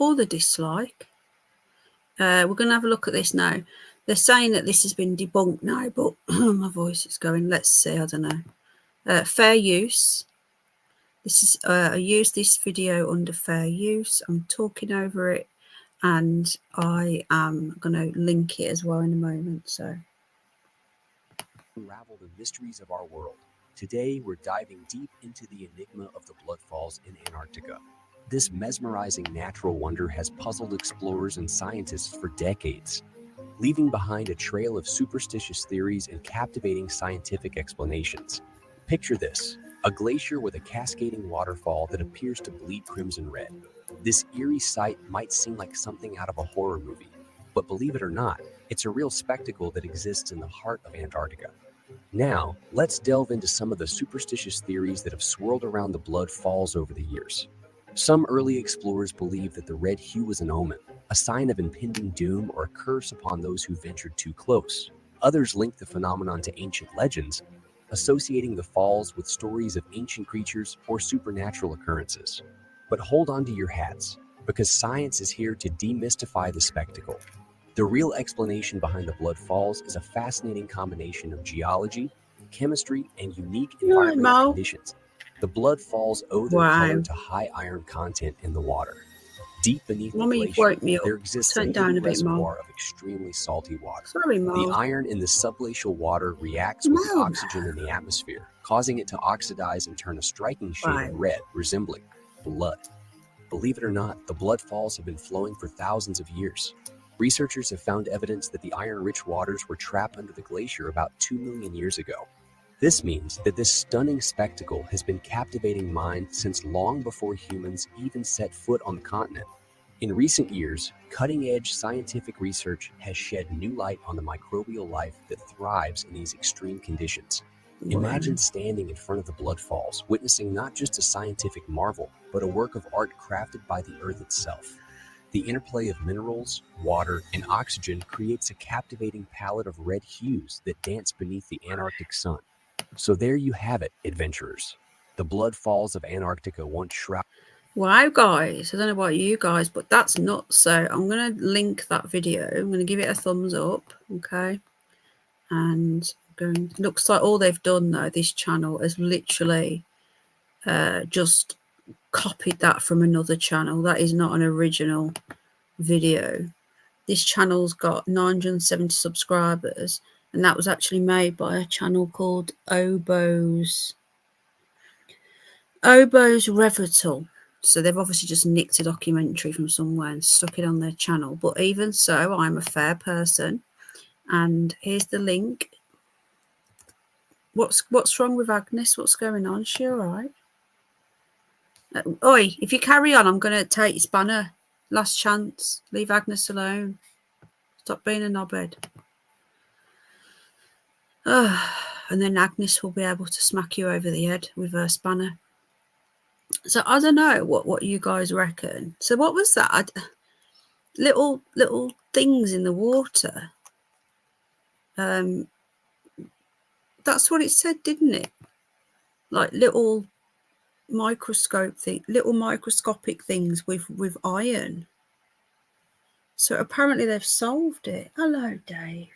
or the dislike. We're going to have a look at this now. They're saying that this has been debunked now, but my voice is going. Let's see, I don't know. Fair use. This is I use this video under fair use. I'm talking over it, and I am going to link it as well in a moment. So, unravel the mysteries of our world. Today, we're diving deep into the enigma of the blood falls in Antarctica. This mesmerizing natural wonder has puzzled explorers and scientists for decades, leaving behind a trail of superstitious theories and captivating scientific explanations. Picture this: a glacier with a cascading waterfall that appears to bleed crimson red. This eerie sight might seem like something out of a horror movie, but believe it or not, it's a real spectacle that exists in the heart of Antarctica. Now, let's delve into some of the superstitious theories that have swirled around the blood falls over the years. Some early explorers believed that the red hue was an omen, a sign of impending doom or a curse upon those who ventured too close. Others linked the phenomenon to ancient legends, associating the falls with stories of ancient creatures or supernatural occurrences. But hold on to your hats, because science is here to demystify the spectacle. The real explanation behind the blood falls is a fascinating combination of geology, chemistry, and unique No, environmental Mo. conditions. The blood falls owe their color Wow. to high iron content in the water. Deep beneath the Mummy, you've glacier, woke me up. there exists a Turn it down hidden a bit, Mo. reservoir of extremely salty water. Sorry, The Mo. iron in the subglacial water reacts with the Mo. oxygen in the atmosphere, causing it to oxidize and turn a striking shade Wow. of red, resembling blood. Believe it or not, the blood falls have been flowing for thousands of years. Researchers have found evidence that the iron-rich waters were trapped under the glacier about 2 million years ago. This means that this stunning spectacle has been captivating minds since long before humans even set foot on the continent. In recent years, cutting-edge scientific research has shed new light on the microbial life that thrives in these extreme conditions. Imagine standing in front of the blood falls, witnessing not just a scientific marvel, but a work of art crafted by the earth itself. The interplay of minerals, water, and oxygen creates a captivating palette of red hues that dance beneath the Antarctic sun. So there you have it, adventurers. The blood falls of Antarctica once shrouded. Wow, guys. I don't know about you guys, but that's nuts. So I'm going to link that video. I'm going to give it a thumbs up. Okay. And looks like all they've done though, this channel is literally just copied that from another channel. That is not an original video. This channel's got 970 subscribers, and that was actually made by a channel called Obo's Revertal. So they've obviously just nicked a documentary from somewhere and stuck it on their channel. But even so, I'm a fair person, and here's the link. What's wrong with Agnes? What's going on? Is she all right? Oi, if you carry on, I'm going to take your spanner. Last chance. Leave Agnes alone. Stop being a knobhead. And then Agnes will be able to smack you over the head with her spanner. So I don't know what you guys reckon. So what was that? Little things in the water. That's what it said, didn't it? Like little microscopic things with iron. So apparently they've solved it. Hello, Dave.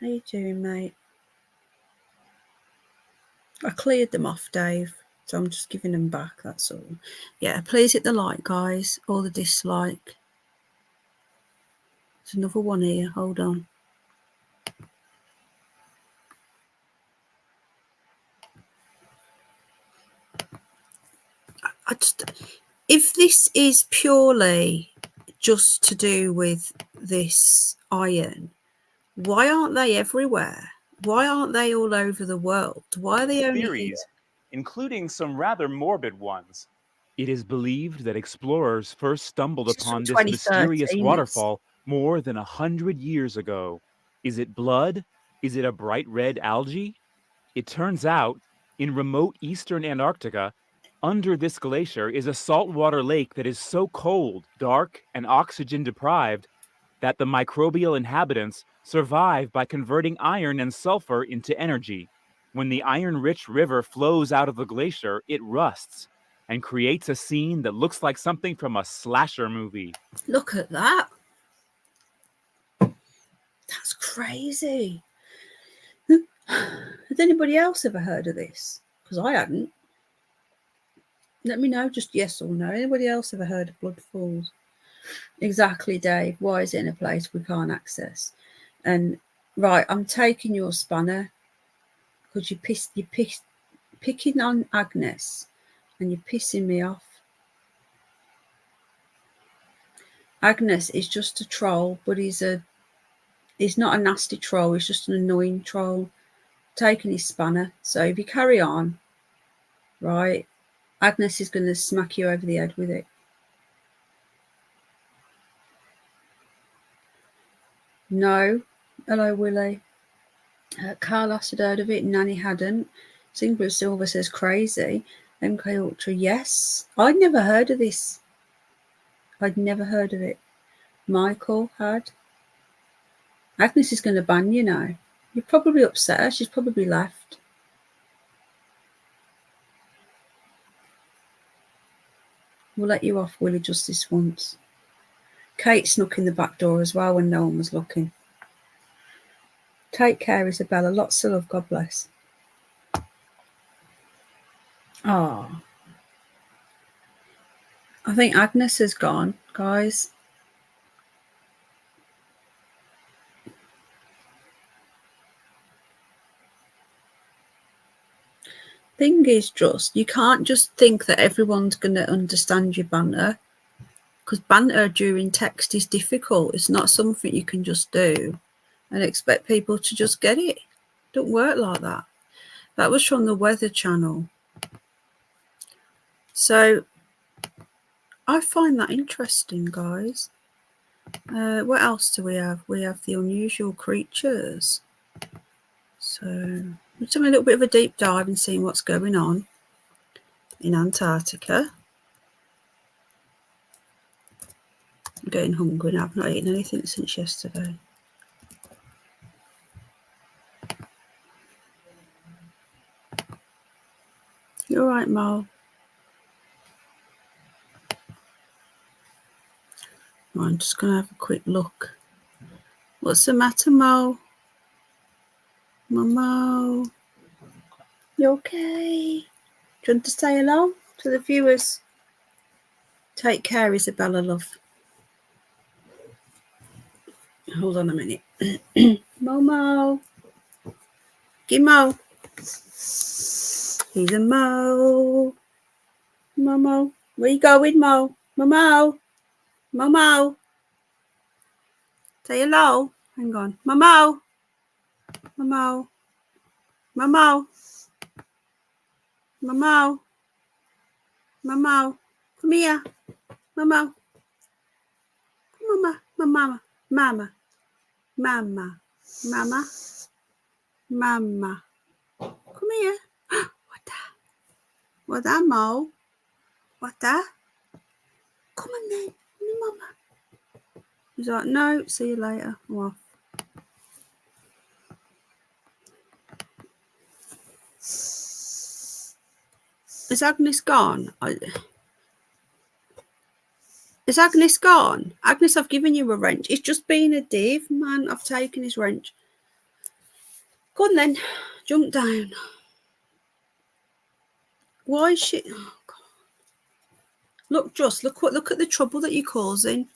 How you doing, mate? I cleared them off, Dave, so I'm just giving them back, that's all. Yeah, please hit the like, guys, or the dislike. There's another one here. Hold on. If this is purely just to do with this iron, why aren't they everywhere? Why aren't they all over the world? Why are they only theories, including some rather morbid ones. It is believed that explorers first stumbled This is from upon this mysterious 2013, waterfall more than 100 years ago. Is it blood? Is it a bright red algae? It turns out, in remote eastern Antarctica, under this glacier is a saltwater lake that is so cold, dark, and oxygen deprived that the microbial inhabitants survive by converting iron and sulfur into energy. When the iron-rich river flows out of the glacier, it rusts and creates a scene that looks like something from a slasher movie. Look at that. That's crazy. Has anybody else ever heard of this? Because I hadn't. Let me know, just yes or no. Anybody else ever heard of blood falls? Exactly, Dave. Why is it in a place we can't access? And right, I'm taking your spanner because you're picking on Agnes, and you're pissing me off. Agnes is just a troll, but he's not a nasty troll. He's just an annoying troll, taking his spanner. So if you carry on, right, Agnes is going to smack you over the head with it. No. Hello, Willie. Carlos had heard of it, Nanny hadn't. Singular Silver says crazy. MK Ultra, yes. I'd never heard of this. I'd never heard of it. Michael had. Agnes is going to ban you now. You're probably upset her. She's probably left. We'll let you off, Willie, just this once. Kate snuck in the back door as well when no one was looking. Take care, Isabella. Lots of love. God bless. Oh, I think Agnes has gone, guys. Thing is, just you can't just think that everyone's going to understand your banter, because banter during text is difficult. It's not something you can just do and expect people to just get it. Don't work like that. That was from the Weather Channel. So I find that interesting, guys. What else do we have? We have the unusual creatures. So we're doing a little bit of a deep dive and seeing what's going on in Antarctica. I'm getting hungry now. I've not eaten anything since yesterday. You all right, Mo? I'm just going to have a quick look. What's the matter, Mo? Mo? You okay? Do you want to say hello to the viewers? Take care, Isabella, love. Hold on a minute. Momo. Gimmo. He's a Mo. Momo. Where you going, Mo? Momo. Momo. Say hello. Hang on. Momo. Momo. Momo. Momo. Momo. Come here. Momo. Mama. Mama. Mama. Mama. Mama. Mama. Come here. What that? What that, Mo? What that? Come on then. Mama. He's like, no, see you later. Well. Is Agnes gone? Is Agnes gone? Agnes, I've given you a wrench. It's just been a div, man. I've taken his wrench. Go on then. Jump down. Why is she... Oh, God. Look, Just, look at the trouble that you're causing.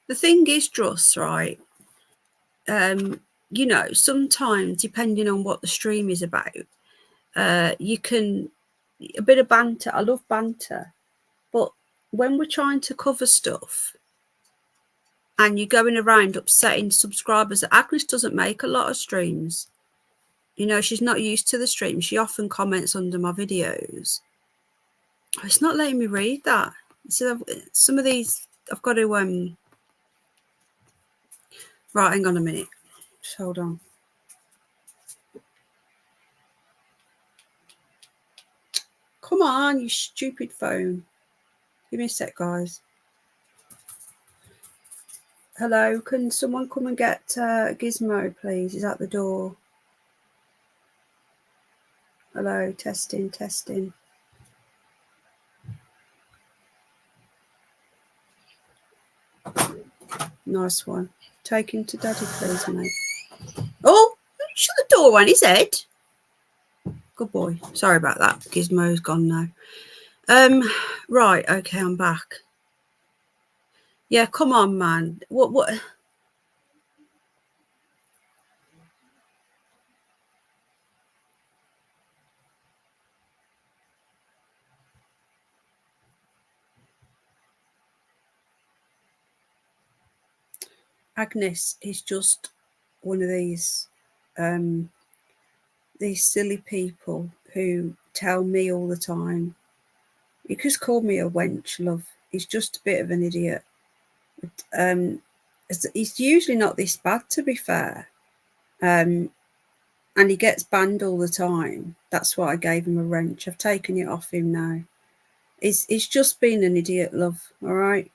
The thing is, Just, right, you know, sometimes, depending on what the stream is about, you can... A bit of banter. I love banter. But when we're trying to cover stuff and you're going around upsetting subscribers, Agnes doesn't make a lot of streams. You know, she's not used to the stream. She often comments under my videos. It's not letting me read that. So some of these, I've got to... Right, hang on a minute. Just hold on. Come on, you stupid phone. Give me a sec, guys. Hello, can someone come and get Gizmo, please? He's at the door. Hello, testing, testing. Nice one. Take him to Daddy, please, mate. Oh, shut the door on his head. Good boy. Sorry about that. Gizmo's gone now. Right, okay, I'm back. Yeah, come on, man. What? Agnes is just one of these silly people who tell me all the time, you just call me a wench, love. He's just a bit of an idiot. But, he's usually not this bad, to be fair. And he gets banned all the time. That's why I gave him a wrench. I've taken it off him now. He's just been an idiot, love. All right,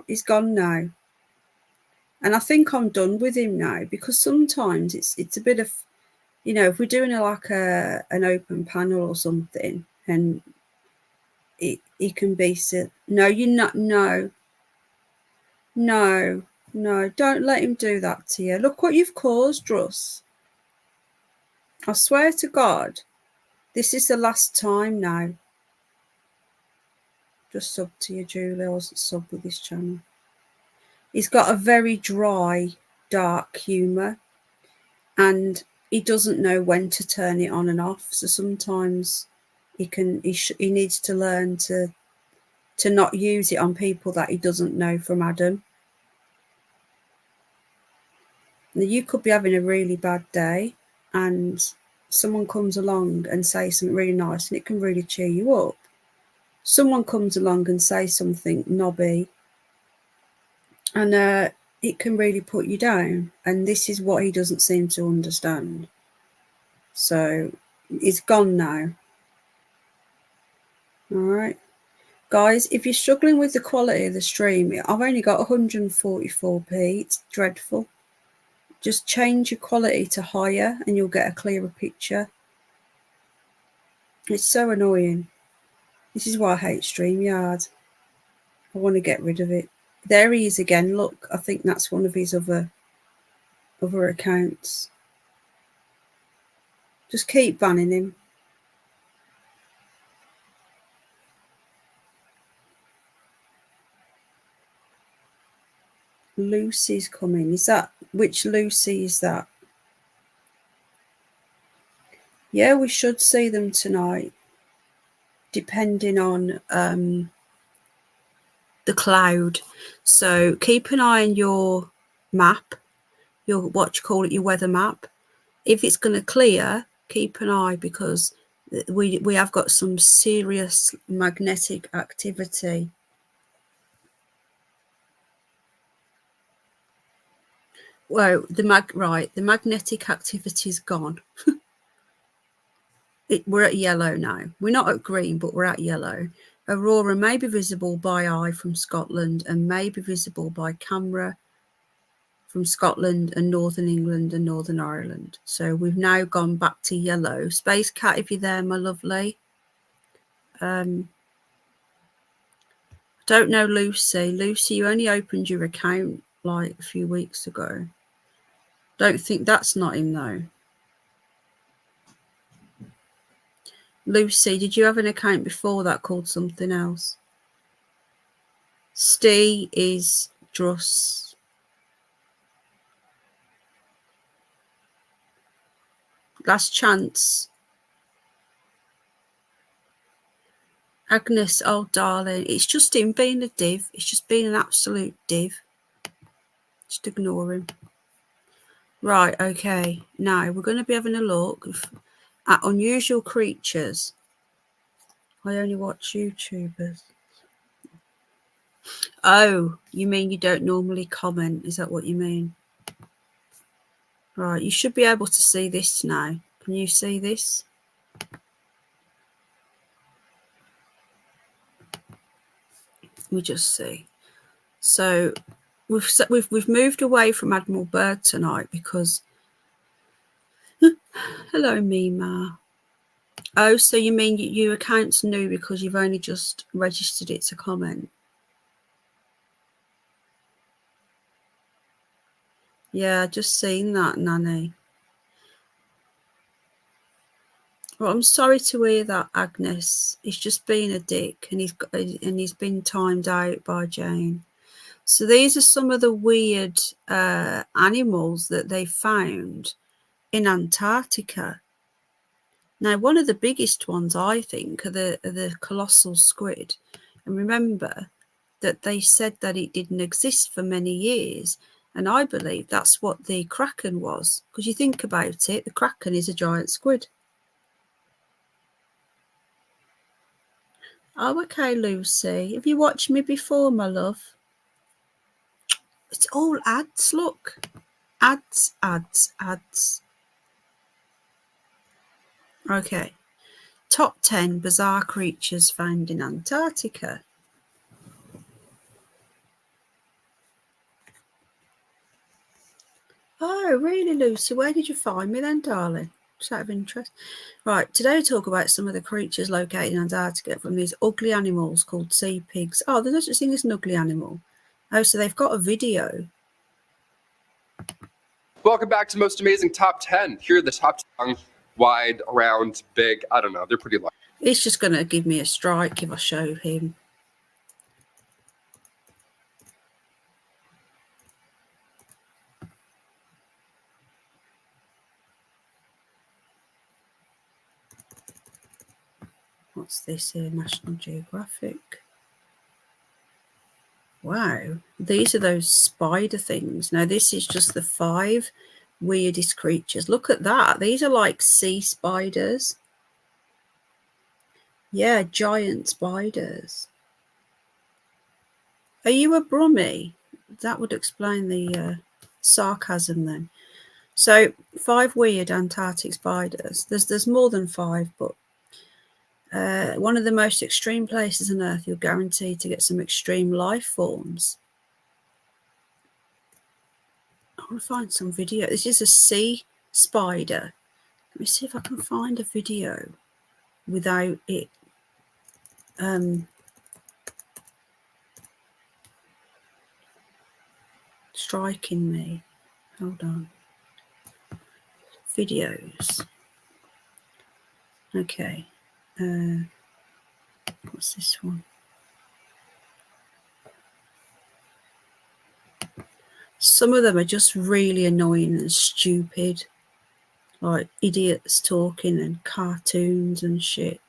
he's gone now, and I think I'm done with him now, because sometimes it's a bit of, you know, if we're doing an open panel or something, and it can be no, you're not, no, don't let him do that to you. Look what you've caused, Russ. I swear to God, this is the last time now. Just sub to you, Julie. I wasn't sub with this channel. He's got a very dry, dark humour, and he doesn't know when to turn it on and off. So sometimes he needs to learn to not use it on people that he doesn't know from Adam. Now, you could be having a really bad day, and someone comes along and says something really nice, and it can really cheer you up. Someone comes along and says something knobby, and it can really put you down. And this is what he doesn't seem to understand. So it's gone now. All right, guys, if you're struggling with the quality of the stream, I've only got 144p. It's dreadful. Just change your quality to higher and you'll get a clearer picture. It's so annoying. This is why I hate StreamYard. I want to get rid of it. There he is again. Look, I think that's one of his other accounts. Just keep banning him. Lucy's coming. Which Lucy is that? Yeah, we should see them tonight, depending on the cloud. So keep an eye on your map, your weather map. If it's going to clear, keep an eye, because we have got some serious magnetic activity. Well, the magnetic activity's gone. We're at yellow now. We're not at green, but we're at yellow. Aurora may be visible by eye from Scotland and may be visible by camera from Scotland and Northern England and Northern Ireland. So we've now gone back to yellow. Space Cat, if you're there, my lovely. Don't know Lucy. Lucy, you only opened your account like a few weeks ago. Don't think that's not him though. Lucy, did you have an account before that called something else? Steve is Druss. Last chance. Agnes, oh darling, it's just him being a div. It's just being an absolute div. Just ignore him. Right, okay. Now we're going to be having a look at unusual creatures. I only watch YouTubers. Oh, you mean you don't normally comment? Is that what you mean? Right, you should be able to see this now. Can you see this? Let me just see. So we've moved away from Admiral Byrd tonight because hello, Mima. Oh, so you mean your account's new because you've only just registered it to comment? Yeah, just seen that, Nanny. Well, I'm sorry to hear that, Agnes. He's just been a dick, and he's been timed out by Jane. So these are some of the weird animals that they found in Antarctica. Now, one of the biggest ones, I think, are the colossal squid. And remember that they said that it didn't exist for many years. And I believe that's what the kraken was. Because you think about it, the kraken is a giant squid. Oh, okay, Lucy. Have you watched me before, my love? It's all ads, look. Ads, ads, ads. Okay. Top 10 bizarre creatures found in Antarctica. Oh, really, Lucy? Where did you find me then, darling? Just out of interest. Right, today we talk about some of the creatures located in Antarctica from these ugly animals called sea pigs. Oh, there's no such thing as an ugly animal. Oh, so they've got a video. Welcome back to Most Amazing Top 10. Here are the top 10 wide, round, big. I don't know. They're pretty large. He's just going to give me a strike if I show him. What's this here? National Geographic. Wow. These are those spider things. Now, this is just the 5 weirdest creatures. Look at that. These are like sea spiders. Yeah, giant spiders. Are you a Brummie? That would explain the sarcasm then. So 5 weird Antarctic spiders. There's more than 5, but one of the most extreme places on Earth, you're guaranteed to get some extreme life forms. I want to find some video. This is a sea spider. Let me see if I can find a video without it striking me. Hold on. Videos. Okay. What's this one? Some of them are just really annoying and stupid, like idiots talking and cartoons and shit.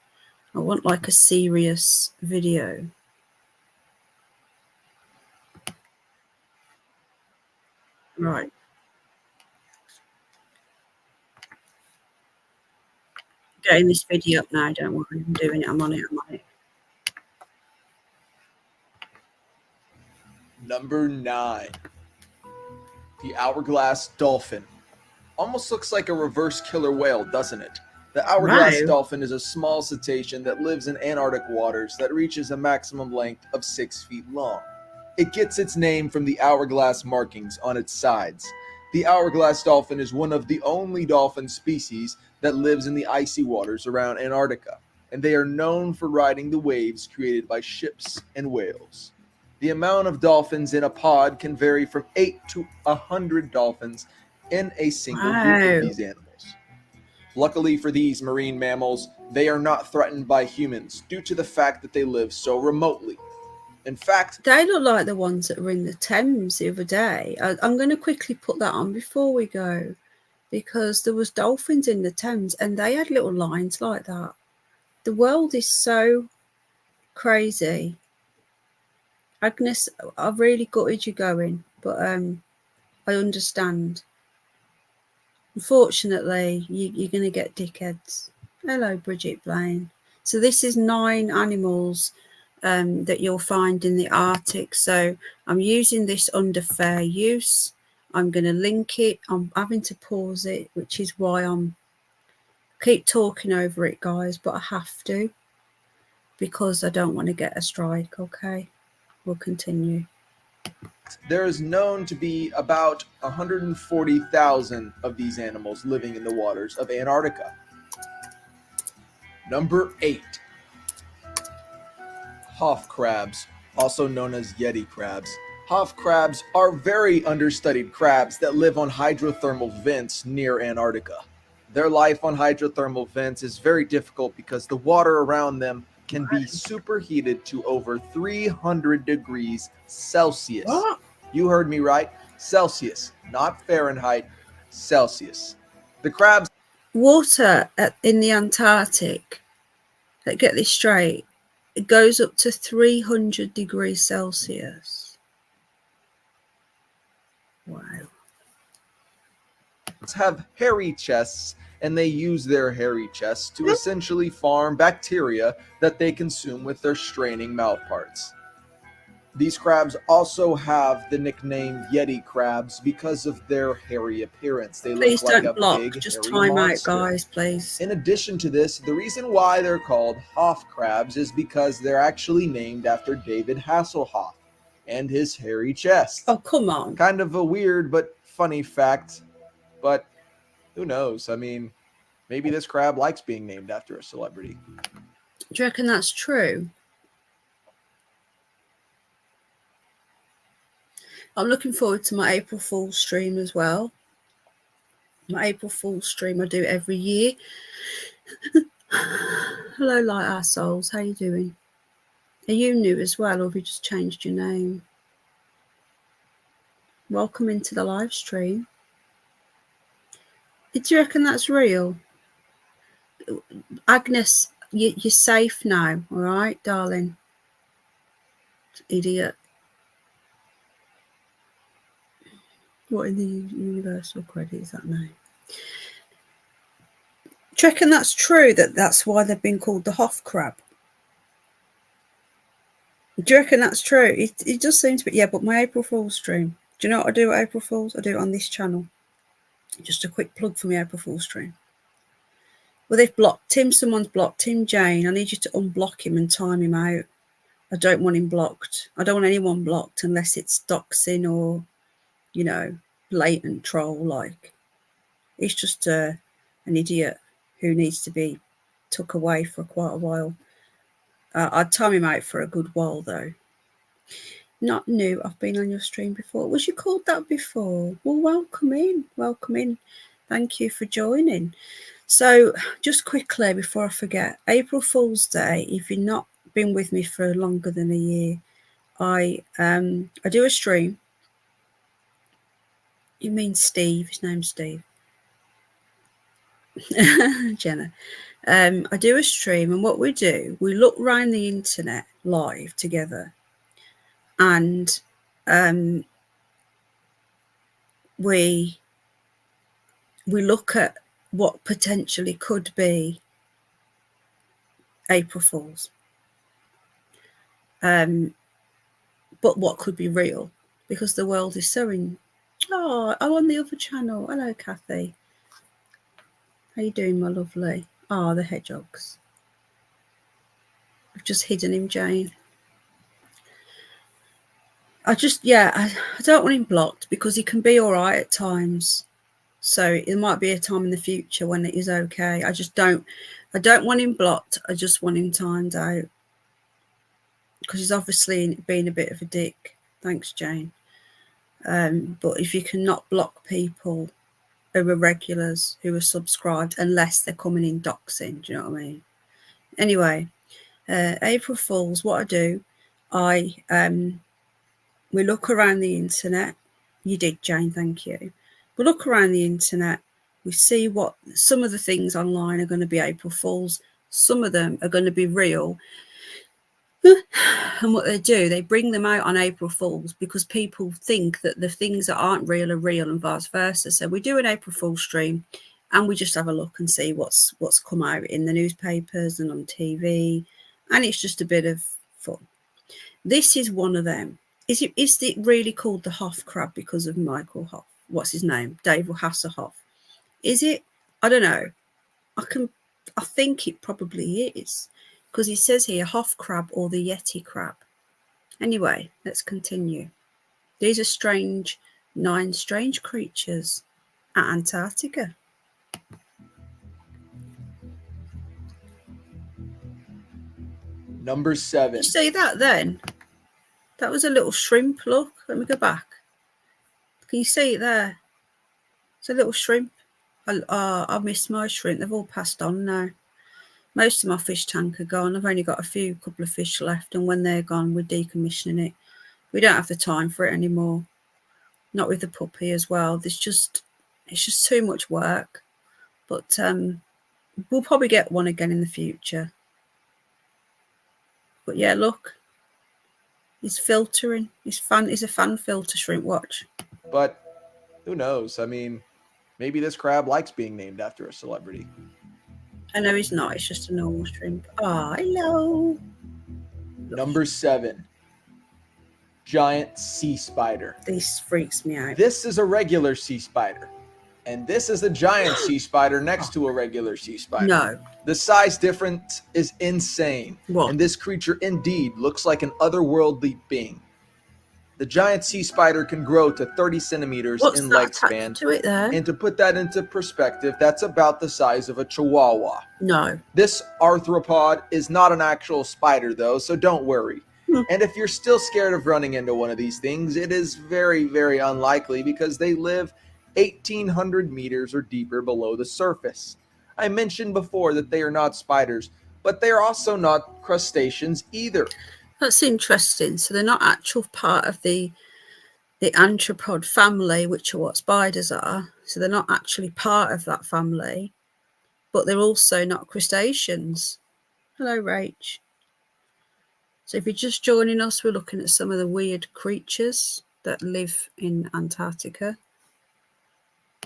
I want like a serious video. Right. Getting this video up now, don't worry. I'm doing it. I'm on it. Number 9. The hourglass dolphin. Almost looks like a reverse killer whale, doesn't it? The hourglass Wow. dolphin is a small cetacean that lives in Antarctic waters that reaches a maximum length of 6 feet long. It gets its name from the hourglass markings on its sides. The hourglass dolphin is one of the only dolphin species that lives in the icy waters around Antarctica, and they are known for riding the waves created by ships and whales. The amount of dolphins in a pod can vary from 8 to 100 dolphins in a single group Wow. of these animals. Luckily for these marine mammals, they are not threatened by humans due to the fact that they live so remotely. In fact, They look like the ones that were in the Thames the other day. I'm going to quickly put that on before we go, because there was dolphins in the Thames and they had little lines like that. The world is so crazy. Agnes, I've really gutted you going, but I understand. Unfortunately, you're going to get dickheads. Hello, Bridget Blaine. So this is 9 animals that you'll find in the Arctic. So I'm using this under fair use. I'm going to link it. I'm having to pause it, which is why I'm keep talking over it, guys, but I have to because I don't want to get a strike. Okay, we'll continue. there is known to be about 140,000 of these animals living in the waters of Antarctica. Number 8. Hoff crabs, also known as Yeti crabs. Hoff crabs are very understudied crabs that live on hydrothermal vents near Antarctica. Their life on hydrothermal vents is very difficult because the water around them can be superheated to over 300 degrees Celsius. What? You heard me right. Celsius, not Fahrenheit, Celsius. The crabs Water in the Antarctic, get this straight, it goes up to 300 degrees Celsius. Wow. have hairy chests, and they use their hairy chests to essentially farm bacteria that they consume with their straining mouth parts. These crabs also have the nickname Yeti crabs because of their hairy appearance. They Please look like don't a block. big Just hairy time out, monster. guys, please. In addition to this, the reason why they're called Hoff crabs is because they're actually named after David Hasselhoff and his hairy chest. Oh, come on. Kind of a weird but funny fact, but who knows? I mean, maybe this crab likes being named after a celebrity. Do you reckon that's true? I'm looking forward to my April Fool's stream as well. My April Fool's stream I do every year. Hello, Light Our Souls. How you doing? Are you new as well, or have you just changed your name? Welcome into the live stream. Do you reckon that's real? Agnes, you're safe now, all right, darling? Idiot. What in the universal credit is that name? Do you reckon that's true, that's why they've been called the Hoff crab? Do you reckon that's true? It does seem to be. Yeah, but my April Fool's stream. Do you know what I do at April Fool's? I do it on this channel. Just a quick plug for my April Fool's stream. Well, they've blocked Tim. Someone's blocked Tim Jane. I need you to unblock him and time him out. I don't want him blocked. I don't want anyone blocked unless it's doxing or, you know, blatant troll. Like, he's just an idiot who needs to be took away for quite a while. I'd time him out for a good while, though. Not new. I've been on your stream before. Was you called that before? Well, welcome in. Welcome in. Thank you for joining. So, just quickly before I forget, April Fool's Day, if you've not been with me for longer than a year, I do a stream. You mean Steve? His name's Steve. Jenna. I do a stream, and what we do, we look around the internet live together, and we look at what potentially could be April Fools, but what could be real, because the world is so in. Oh, I'm on the other channel. Hello, Kathy. How you doing, my lovely? Ah, the hedgehogs. I've just hidden him, Jane. I don't want him blocked because he can be all right at times. So it might be a time in the future when it is okay. I don't want him blocked. I just want him timed out because he's obviously being a bit of a dick. Thanks, Jane. But if you cannot block people who are regulars, who are subscribed, unless they're coming in doxing, do you know what I mean? Anyway, April Fools, what I do, we look around the internet. You did, Jane, thank you. We look around the internet. We see what some of the things online are going to be April Fools. Some of them are going to be real. And what they do, they bring them out on April Fools because people think that the things that aren't real are real and vice versa. So we do an April Fool's stream and we just have a look and see what's come out in the newspapers and on TV. And it's just a bit of fun. This is one of them. Is it really called the Hoff crab because of Michael Hoff? What's his name? David Hasselhoff. Is it? I don't know. I think it probably is. Because it says here, Hoff crab or the Yeti crab. Anyway, let's continue. These are 9 strange creatures at Antarctica. Number 7. You see that then? That was a little shrimp, look. Let me go back. Can you see it there? It's a little shrimp. I missed my shrimp. They've all passed on now. Most of my fish tank are gone. I've only got a couple of fish left, and when they're gone, we're decommissioning it. We don't have the time for it anymore. Not with the puppy as well. It's just too much work. But we'll probably get one again in the future. But yeah, look, he's filtering. He's a fan filter shrimp. Watch. But Who knows? I mean, maybe this crab likes being named after a celebrity. I know he's not. It's just a normal shrimp. Oh, hello. Number 7, giant sea spider. This freaks me out. This is a regular sea spider, and this is a giant sea spider next to a regular sea spider. No. The size difference is insane, What? and this creature indeed looks like an otherworldly being. The giant sea spider can grow to 30 centimeters What's in that leg attached span, to it there? and to put that into perspective, that's about the size of a chihuahua. No. This arthropod is not an actual spider though, so don't worry. And if you're still scared of running into one of these things, it is very, very unlikely because they live 1,800 meters or deeper below the surface. I mentioned before that they are not spiders, but they are also not crustaceans either. That's interesting. So they're not actual part of the arthropod family, which are what spiders are. So they're not actually part of that family, but they're also not crustaceans. Hello, Rach. So if you're just joining us, we're looking at some of the weird creatures that live in Antarctica.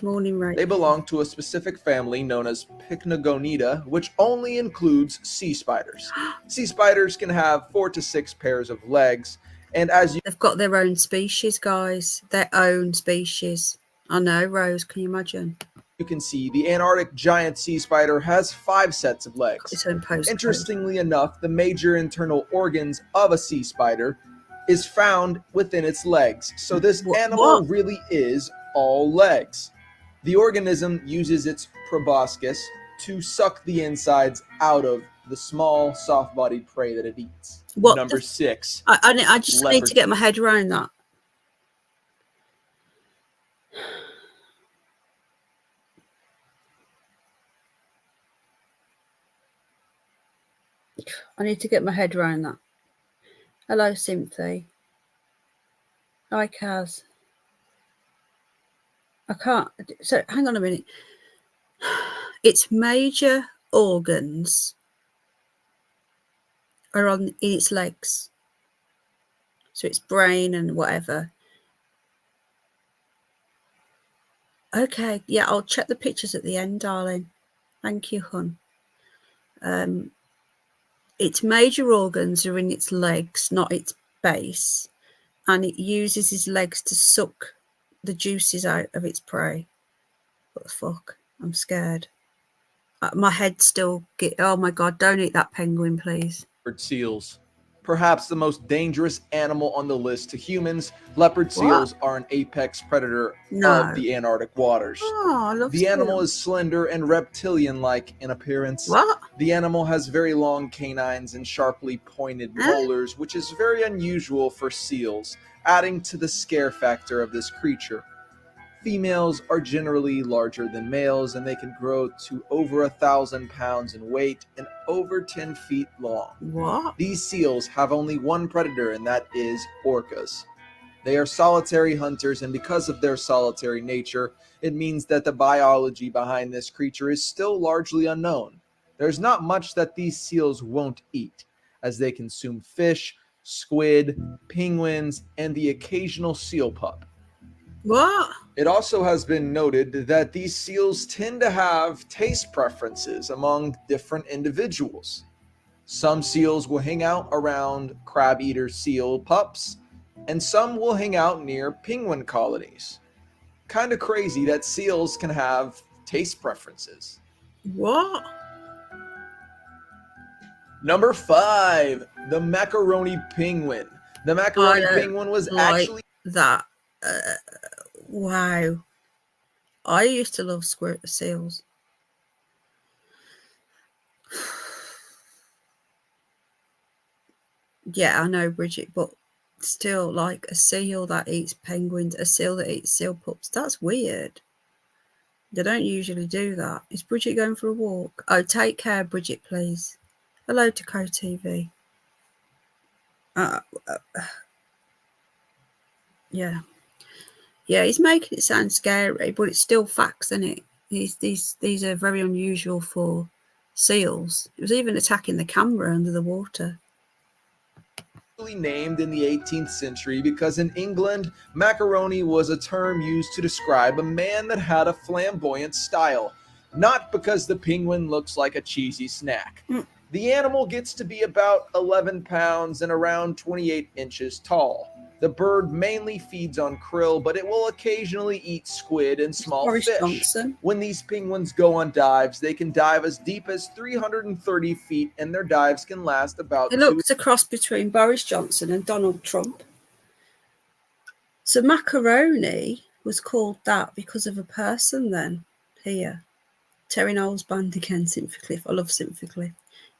Morning, Rach. They belong to a specific family known as Pycnogonida, which only includes sea spiders. Sea spiders can have 4 to 6 pairs of legs, and as They've got their own species, guys. Their own species. I know, Rose. Can you imagine? you can see, the Antarctic giant sea spider has 5 sets of legs. Its own postcode. Interestingly enough, the major internal organs of a sea spider is found within its legs. So this animal really is all legs. The organism uses its proboscis to suck the insides out of the small, soft-bodied prey that it eats. Number 6. I just need to get my head around that. I need to get my head around that. Hello, Sympathy. Hi, Kaz. I can't. So, hang on a minute. Its major organs are in its legs. So, its brain and whatever. Okay, yeah, I'll check the pictures at the end, darling. Thank you, hon. Its major organs are in its legs, not its base, and it uses its legs to suck the juices out of its prey. What the fuck? I'm scared. My head still oh my god, don't eat that penguin, please. Leopard seals. Perhaps the most dangerous animal on the list to humans, leopard seals are an apex predator of the Antarctic waters. Oh, I love the animal is slender and reptilian-like in appearance. What? The animal has very long canines and sharply pointed molars, which is very unusual for seals, adding to the scare factor of this creature. Females are generally larger than males, and they can grow to over 1,000 pounds in weight and over 10 feet long. What? These seals have only one predator, and that is orcas. They are solitary hunters, and because of their solitary nature, it means that the biology behind this creature is still largely unknown. There's not much that these seals won't eat, as they consume fish, squid, penguins, and the occasional seal pup. What? It also has been noted that these seals tend to have taste preferences among different individuals. Some seals will hang out around crab-eater seal pups, and some will hang out near penguin colonies. Kind of crazy that seals can have taste preferences. What? Number 5, the macaroni penguin. The macaroni penguin was actually that. Wow. I used to love squirt seals. Yeah, I know, Bridget, but still, like a seal that eats penguins, a seal that eats seal pups, that's weird. They don't usually do that. Is Bridget going for a walk? Oh, take care, Bridget, please. Hello to Co-TV. Yeah. Yeah, he's making it sound scary, but it's still facts, isn't it? These are very unusual for seals. It was even attacking the camera under the water. named in the 18th century because in England, macaroni was a term used to describe a man that had a flamboyant style, not because the penguin looks like a cheesy snack. The animal gets to be about 11 pounds and around 28 inches tall. The bird mainly feeds on krill, but it will occasionally eat squid and small Boris fish. Johnson. When these penguins go on dives, they can dive as deep as 330 feet, and their dives can last about It looks a cross between Boris Johnson and Donald Trump. So macaroni was called that because of a person then here. Terry Knowles Band again, Symphycliffe. I love Symphycliffe.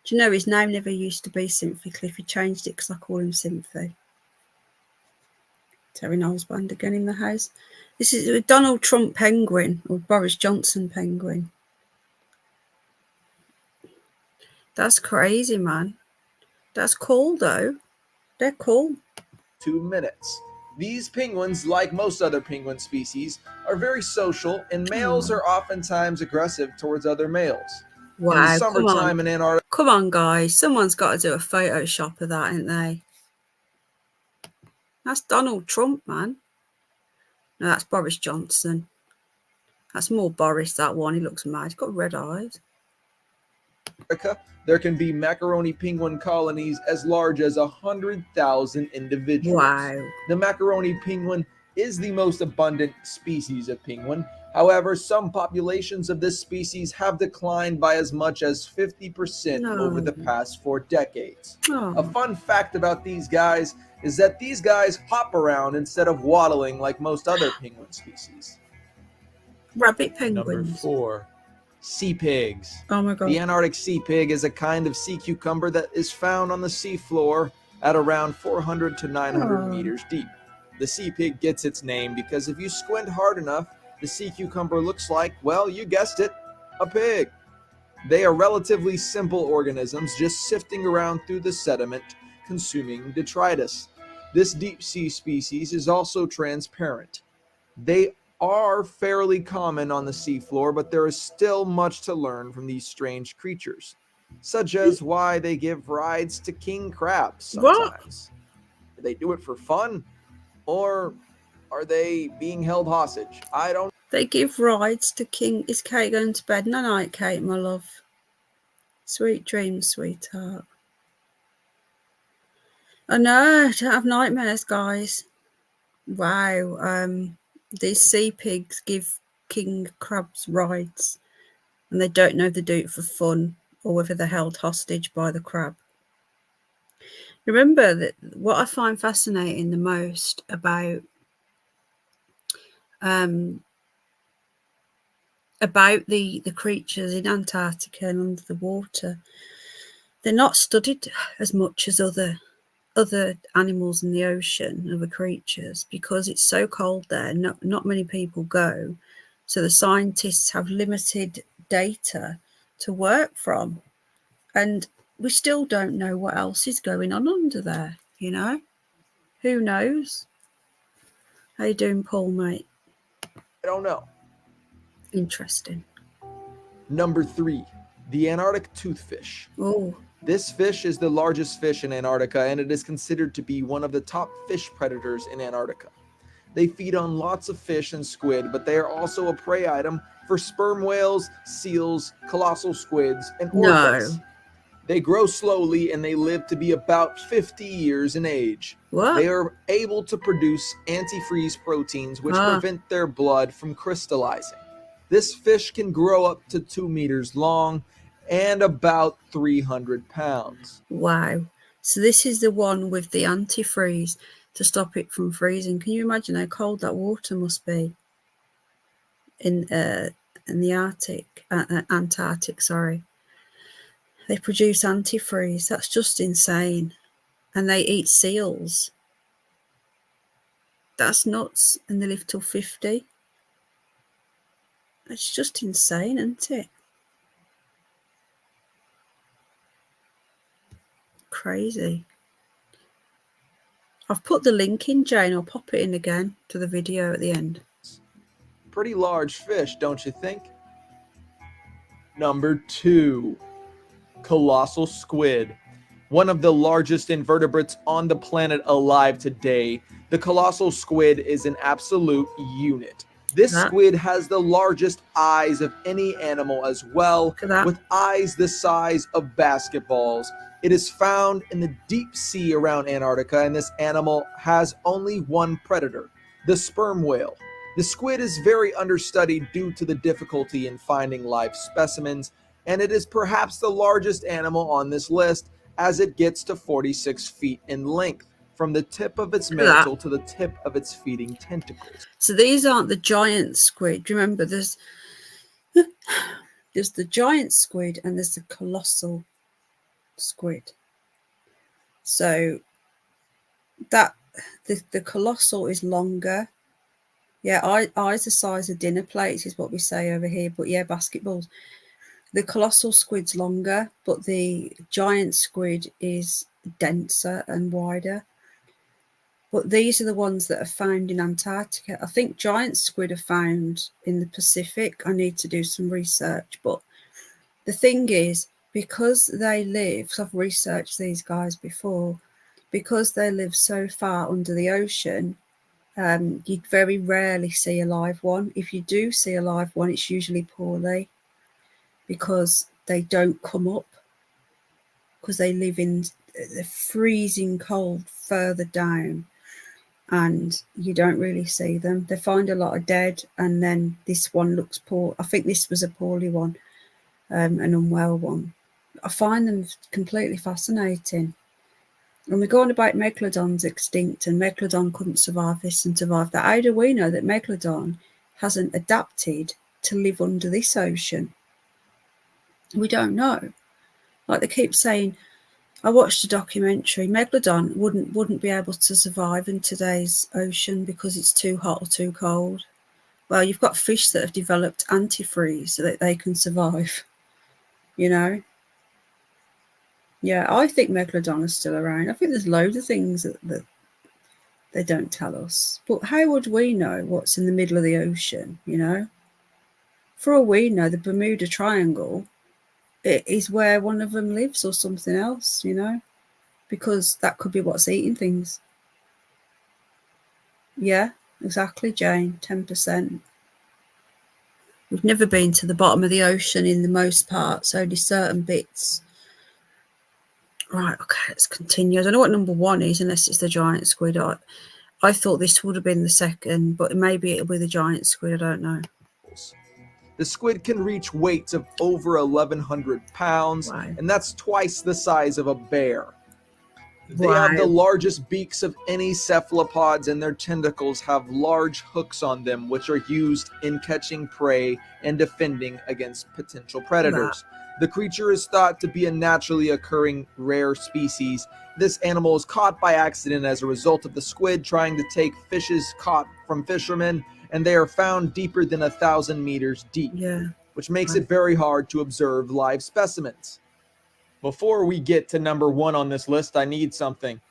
Do you know his name never used to be Symphycliffe? He changed it because I call him Symphy. Terry Knowles Band again in the house. This is a Donald Trump penguin or Boris Johnson penguin. That's crazy, man. That's cool, though. They're cool. 2 minutes. These penguins, like most other penguin species, are very social, and males are oftentimes aggressive towards other males. Wow, in the summertime in Antarctica, come on, guys. Someone's got to do a Photoshop of that, ain't they? That's Donald Trump, man. No, that's Boris Johnson. That's more Boris, that one. He looks mad. He's got red eyes. there can be macaroni penguin colonies as large as 100,000 individuals. Wow. The macaroni penguin is the most abundant species of penguin. However, some populations of this species have declined by as much as 50% over the past 4 decades. A fun fact about these guys is that these guys hop around instead of waddling like most other penguin species. Rabbit penguins. Number 4, sea pigs. Oh my God. The Antarctic sea pig is a kind of sea cucumber that is found on the seafloor at around 400 to 900 meters deep. The sea pig gets its name because if you squint hard enough, the sea cucumber looks like, well, you guessed it, a pig. They are relatively simple organisms, just sifting around through the sediment, consuming detritus. This deep sea species is also transparent. They are fairly common on the seafloor, but there is still much to learn from these strange creatures, such as why they give rides to king crabs sometimes. Do they do it for fun, or are they being held hostage? I don't. They give rides to king. Is Kate going to bed? No night, Kate, my love. Sweet dreams, sweetheart. I know, don't have nightmares, guys. Wow. These sea pigs give king crabs rides, and they don't know if they do it for fun or whether they're held hostage by the crab. Remember that what I find fascinating the most about the creatures in Antarctica and under the water, they're not studied as much as other animals in the ocean, other creatures, because it's so cold there. Not many people go, so the scientists have limited data to work from, and we still don't know what else is going on under there. You know, who knows? How you doing, Paul, mate? I don't know. Interesting. Number 3, the Antarctic toothfish. Oh. This fish is the largest fish in Antarctica, and it is considered to be one of the top fish predators in Antarctica. They feed on lots of fish and squid, but they are also a prey item for sperm whales, seals, colossal squids, and orcas. No. They grow slowly, and they live to be about 50 years in age. What? They are able to produce antifreeze proteins, which prevent their blood from crystallizing. This fish can grow up to 2 meters long and about 300 pounds. Wow. So this is the one with the antifreeze to stop it from freezing. Can you imagine how cold that water must be in the Arctic, Antarctic, sorry. They produce antifreeze. That's just insane. And they eat seals. That's nuts. And they live till 50. It's just insane, isn't it? Crazy. I've put the link in, Jane. I'll pop it in again to the video at the end. Pretty large fish, don't you think? Number 2, colossal squid. One of the largest invertebrates on the planet alive today, the colossal squid is an absolute unit. This That- squid has the largest eyes of any animal as well, Look at that. with eyes the size of basketballs. It is found in the deep sea around Antarctica, and this animal has only one predator, the sperm whale. The squid is very understudied due to the difficulty in finding live specimens, and it is perhaps the largest animal on this list, as it gets to 46 feet in length, from the tip of its Look at that. mantle to the tip of its feeding tentacles. So these aren't the giant squid. Remember, there's the giant squid and there's the colossal squid. So that the colossal is longer. Yeah, eyes the size of dinner plates is what we say over here. But yeah, basketballs. The colossal squid's longer, but the giant squid is denser and wider. But these are the ones that are found in Antarctica. I think giant squid are found in the Pacific. I need to do some research. But the thing is, because they live, because I've researched these guys before, because they live so far under the ocean, you very rarely see a live one. If you do see a live one, it's usually poorly, because they don't come up, because they live in the freezing cold further down, and you don't really see them. They find a lot of dead, and then this one looks poor. I think this was a poorly one, an unwell one. I find them completely fascinating. And we're going about Megalodon's extinct, and Megalodon couldn't survive this and survive that. How do we know that Megalodon hasn't adapted to live under this ocean? We don't know. Like they keep saying, I watched a documentary, Megalodon wouldn't be able to survive in today's ocean because it's too hot or too cold. Well, you've got fish that have developed antifreeze so that they can survive, you know? Yeah, I think Megalodon is still around. I think there's loads of things that they don't tell us. But how would we know what's in the middle of the ocean, you know? For all we know, the Bermuda Triangle, it is where one of them lives or something else, you know? Because that could be what's eating things. Yeah, exactly, Jane, 10%. We've never been to the bottom of the ocean in the most parts, only certain bits. Right, okay, let's continue. I don't know what number one is, unless it's the giant squid. I thought this would have been the second, but maybe it'll be the giant squid, I don't know. The squid can reach weights of over 1,100 pounds, Wow. and that's twice the size of a bear. They Wow. have the largest beaks of any cephalopods, and their tentacles have large hooks on them, which are used in catching prey and defending against potential predators. The creature is thought to be a naturally occurring rare species. This animal is caught by accident as a result of the squid trying to take fishes caught from fishermen, and they are found deeper than 1,000 meters deep, Yeah. which makes it very hard to observe live specimens. Before we get to number one on this list, I need something.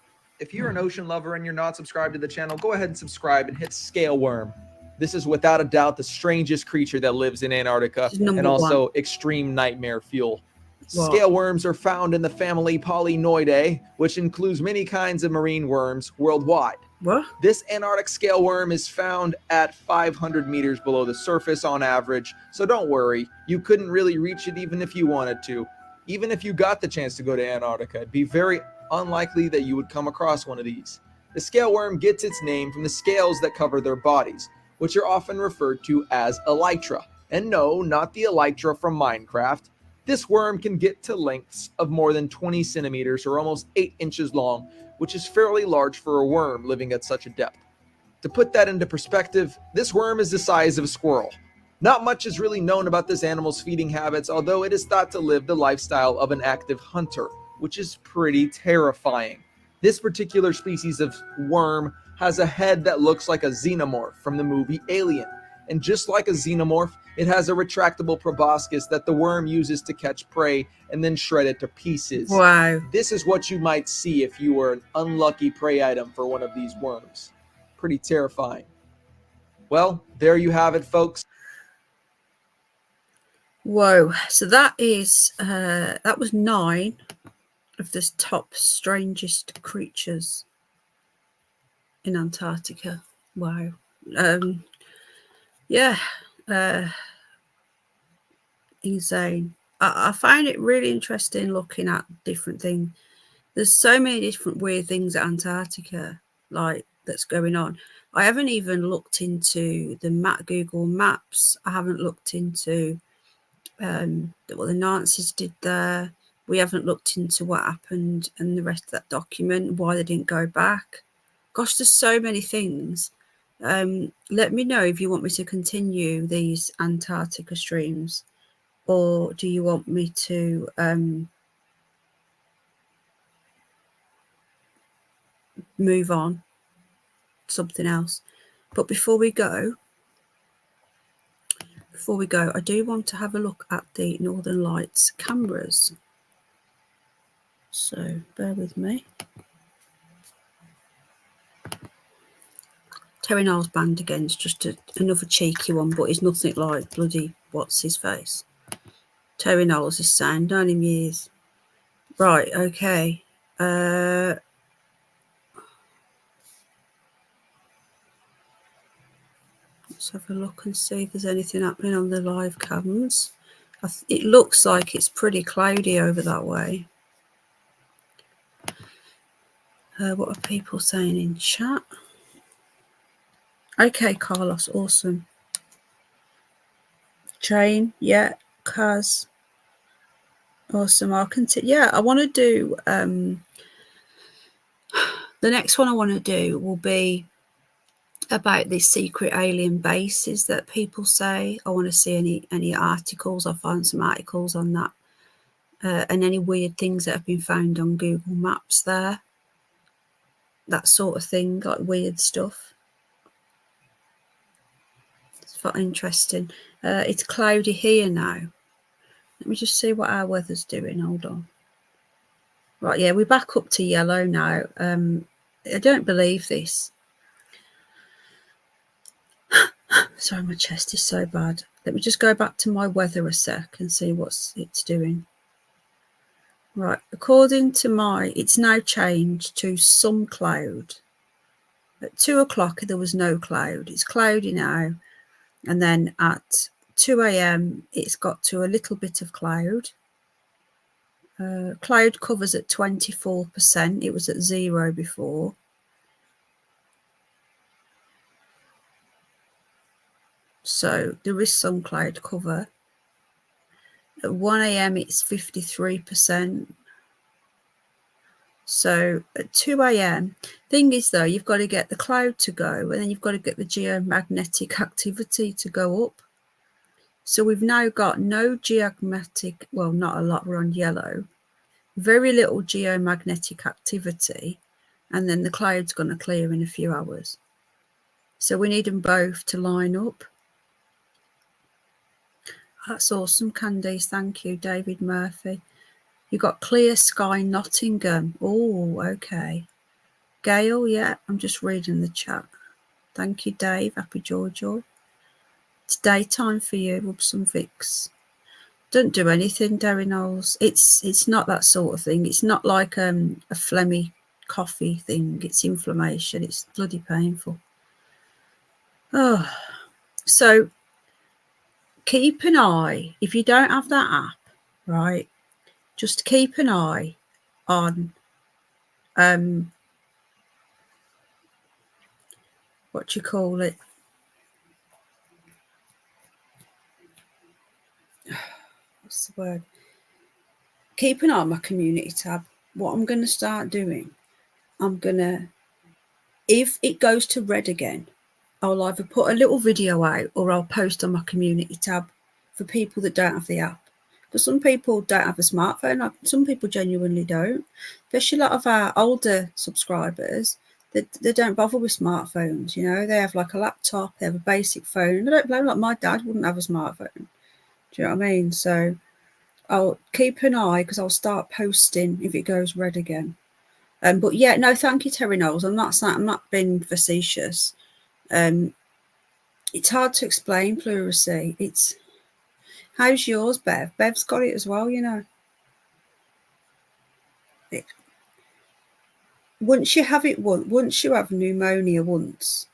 If you're an ocean lover and you're not subscribed to the channel, go ahead and subscribe and hit scale worm. This is without a doubt the strangest creature that lives in Antarctica, Number and also extreme nightmare fuel. What? Scale worms are found in the family Polynoidae, which includes many kinds of marine worms worldwide. What? This Antarctic scale worm is found at 500 meters below the surface on average, so don't worry, you couldn't really reach it even if you wanted to. Even if you got the chance to go to Antarctica, it'd be very unlikely that you would come across one of these. The scale worm gets its name from the scales that cover their bodies, which are often referred to as elytra. And no, not the elytra from Minecraft. This worm can get to lengths of more than 20 centimeters or almost 8 inches long, which is fairly large for a worm living at such a depth. To put that into perspective, this worm is the size of a squirrel. Not much is really known about this animal's feeding habits, although it is thought to live the lifestyle of an active hunter, which is pretty terrifying. This particular species of worm has a head that looks like a xenomorph from the movie Alien. And just like a xenomorph, it has a retractable proboscis that the worm uses to catch prey and then shred it to pieces. Wow. This is what you might see if you were an unlucky prey item for one of these worms. Pretty terrifying. Well, there you have it, folks. Whoa. So that is that was 9. of the top strangest creatures in Antarctica. Wow. Yeah. Insane. I find it really interesting looking at different things. There's so many different weird things at Antarctica, like that's going on. I haven't even looked into the Google Maps. I haven't looked into what the Nazis did there. We haven't looked into what happened and the rest of that document, why they didn't go back. Gosh, there's so many things. Let me know if you want me to continue these Antarctica streams, or do you want me to move on to something else. But before we go, I do want to have a look at the Northern Lights cameras. So bear with me. Terry Niles band again is just another cheeky one, but it's nothing like bloody what's his face. Terry Niles is saying, down in years. Right, okay. Let's have a look and see if there's anything happening on the live cams. It looks like it's pretty cloudy over that way. What are people saying in chat? Okay, Carlos, awesome. Jane, yeah, Kaz, awesome. I'll continue. Yeah, I want to do the next one I want to do will be about these secret alien bases that people say. I want to see any articles. I'll find some articles on that, and any weird things that have been found on Google Maps there. That sort of thing, like weird stuff. It's quite interesting. It's cloudy here now. Let me just see what our weather's doing. Hold on. Right, yeah, we're back up to yellow now. I don't believe this. Sorry, my chest is so bad. Let me just go back to my weather a sec and see what it's doing. Right, according to it's now changed to some cloud. At 2 o'clock, there was no cloud. It's cloudy now. And then at 2 a.m., it's got to a little bit of cloud. Cloud covers at 24%. It was at 0 before. So there is some cloud cover. At 1 a.m. it's 53%. So at 2 a.m., thing is though, you've got to get the cloud to go, and then you've got to get the geomagnetic activity to go up. So we've now got no geomagnetic, well, not a lot, we're on yellow, very little geomagnetic activity, and then the cloud's going to clear in a few hours. So we need them both to line up. That's awesome, Candice. Thank you, David Murphy. You got clear sky, Nottingham. Oh, okay. Gail, yeah, I'm just reading the chat. Thank you, Dave. Happy Joy. It's daytime for you. Rub some Vicks. Don't do anything, Derry Knowles. It's not that sort of thing. It's not like a phlegmy coffee thing. It's inflammation. It's bloody painful. Oh, so keep an eye. If you don't have that app, right, just keep an eye on what you call it. What's the word? Keep an eye on my community tab. What I'm going to start doing, if it goes to red again, I'll either put a little video out or I'll post on my community tab for people that don't have the app. Because some people don't have a smartphone. Some people genuinely don't. Especially a lot of our older subscribers, they don't bother with smartphones. You know, they have like a laptop, they have a basic phone. They don't blame, like my dad wouldn't have a smartphone. Do you know what I mean? So I'll keep an eye because I'll start posting if it goes red again. But yeah, no, thank you, Terry Knowles. I'm not being facetious. It's hard to explain pleurisy. How's yours, Bev? Bev's got it as well, you know. Once you have it once you have pneumonia once.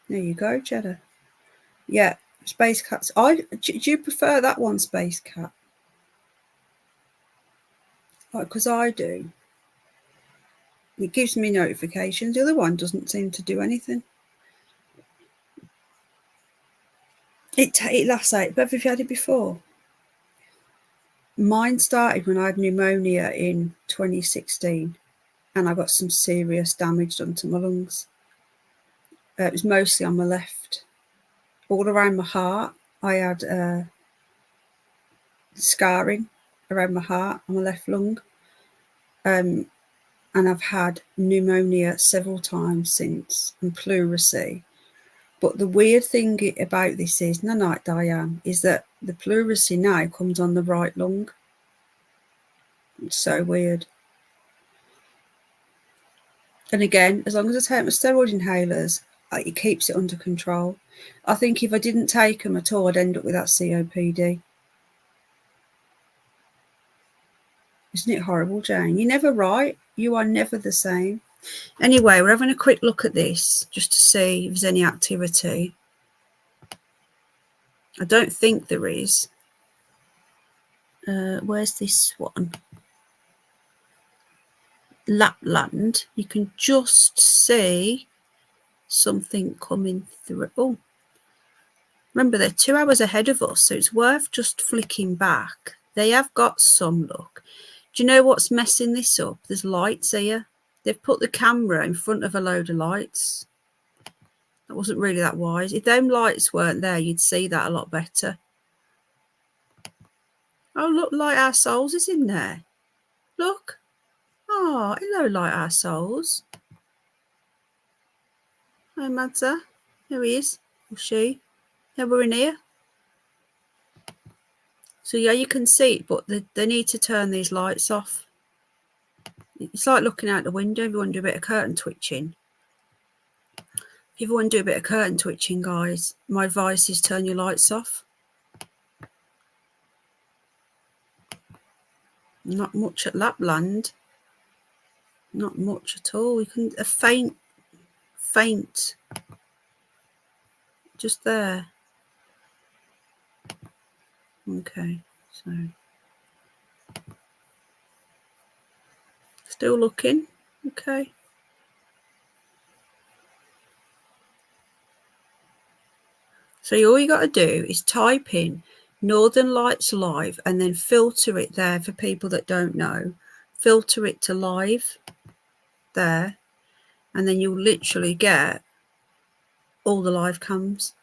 There you go, Jeddah. Yeah, Space Cats. Do you prefer that one, Space Cat? Because I do. It gives me notifications. The other one doesn't seem to do anything. It lasts out. But have you had it before? Mine started when I had pneumonia in 2016, and I got some serious damage done to my lungs. It was mostly on my left. All around my heart, I had scarring around my heart on my left lung. And I've had pneumonia several times since, and pleurisy. But the weird thing about this is, Night Diane, is that the pleurisy now comes on the right lung. It's so weird. And again, as long as I take my steroid inhalers, it keeps it under control. I think if I didn't take them at all, I'd end up with that COPD. Isn't it horrible, Jane? You're never right. You are never the same. Anyway, we're having a quick look at this just to see if there's any activity. I don't think there is. Where's this one? Lapland. You can just see something coming through. Oh, remember, they're 2 hours ahead of us, so it's worth just flicking back. They have got some luck. Do you know what's messing this up? There's lights here. They've put the camera in front of a load of lights. That wasn't really that wise. If them lights weren't there, you'd see that a lot better. Oh, look, Light Our Souls is in there. Look. Oh, hello, Light Our Souls. Hi, Madza. There he is. Or she. Yeah, we're in here. So, yeah, you can see it, but they need to turn these lights off. It's like looking out the window if you want to do a bit of curtain twitching. If you want to do a bit of curtain twitching, guys, my advice is turn your lights off. Not much at Lapland. Not much at all. You can a faint, just there. Okay, so still looking. Okay. So all you got to do is type in Northern Lights live and then filter it there for people that don't know. Filter it to live there, and then you'll literally get all the live cams.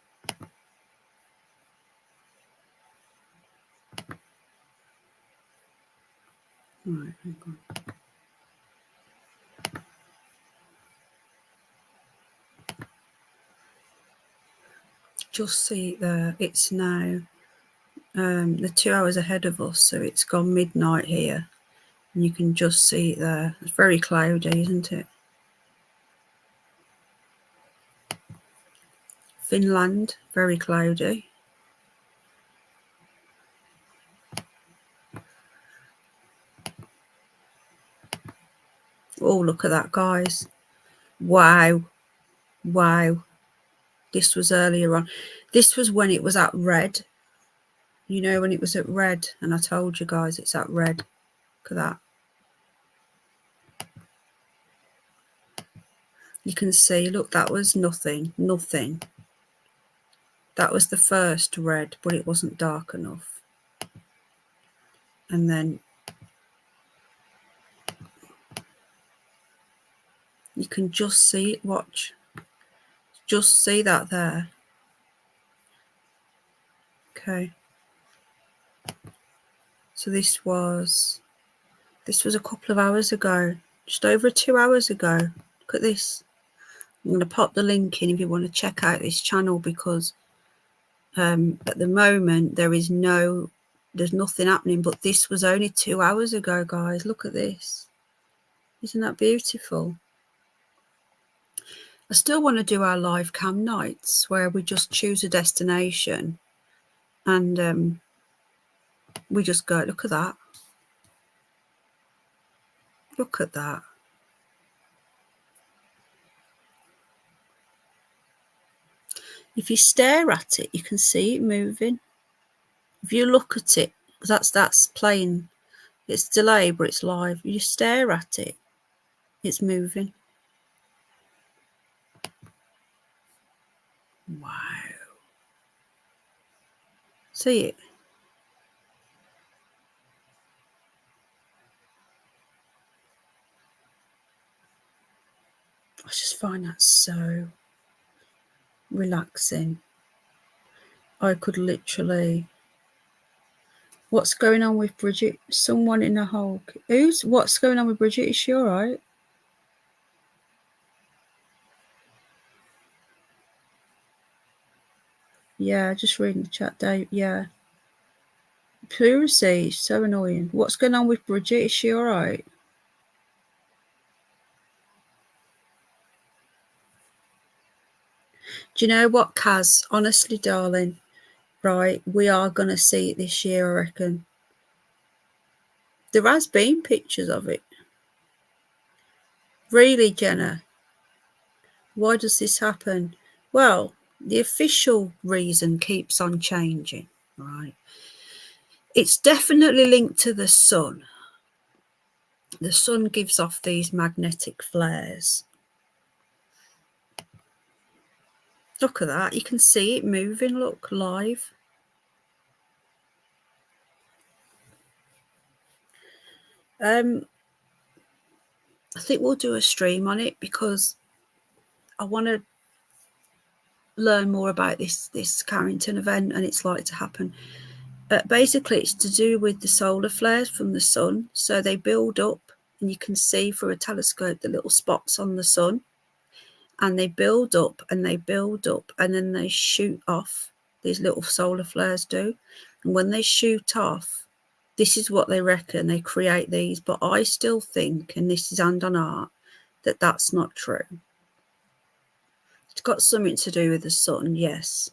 Right, hang on. Just see it there. It's now the 2 hours ahead of us, so it's gone midnight here, and you can just see it there. It's very cloudy, isn't it? Finland, very cloudy. Oh, look at that, guys. Wow. This was earlier on. This was when it was at red. You know, when it was at red, and I told you guys it's at red. Look at that. You can see, look, that was nothing. That was the first red, but it wasn't dark enough. And then you can just see it, watch. Just see that there. Okay. So this was a couple of hours ago, just over 2 hours ago. Look at this. I'm going to pop the link in if you want to check out this channel, because at the moment there's nothing happening, but this was only 2 hours ago, guys. Look at this. Isn't that beautiful? I still want to do our live cam nights where we just choose a destination and we just go, look at that. Look at that. If you stare at it, you can see it moving. If you look at it, that's playing. It's delayed, but it's live. You stare at it, it's moving. Wow. See it? I just find that so relaxing. I could literally... What's going on with Bridget? Someone in a hole. What's going on with Bridget? Is she all right? Yeah, just reading the chat, Dave. Yeah. Pleurisy, so annoying. What's going on with Bridget? Is she all right? Do you know what, Kaz? Honestly, darling, right, we are going to see it this year, I reckon. There has been pictures of it. Really, Jenna? Why does this happen? Well, the official reason keeps on changing, right? It's definitely linked to the sun. The sun gives off these magnetic flares. Look at that. You can see it moving, look, live. I think we'll do a stream on it because I want to learn more about this Carrington event and it's likely to happen. Basically, it's to do with the solar flares from the sun. So they build up and you can see through a telescope the little spots on the sun. And they build up and they build up and then they shoot off. These little solar flares do. And when they shoot off, this is what they reckon. They create these. But I still think, and this is hand on heart, that that's not true. It's got something to do with the sun, yes.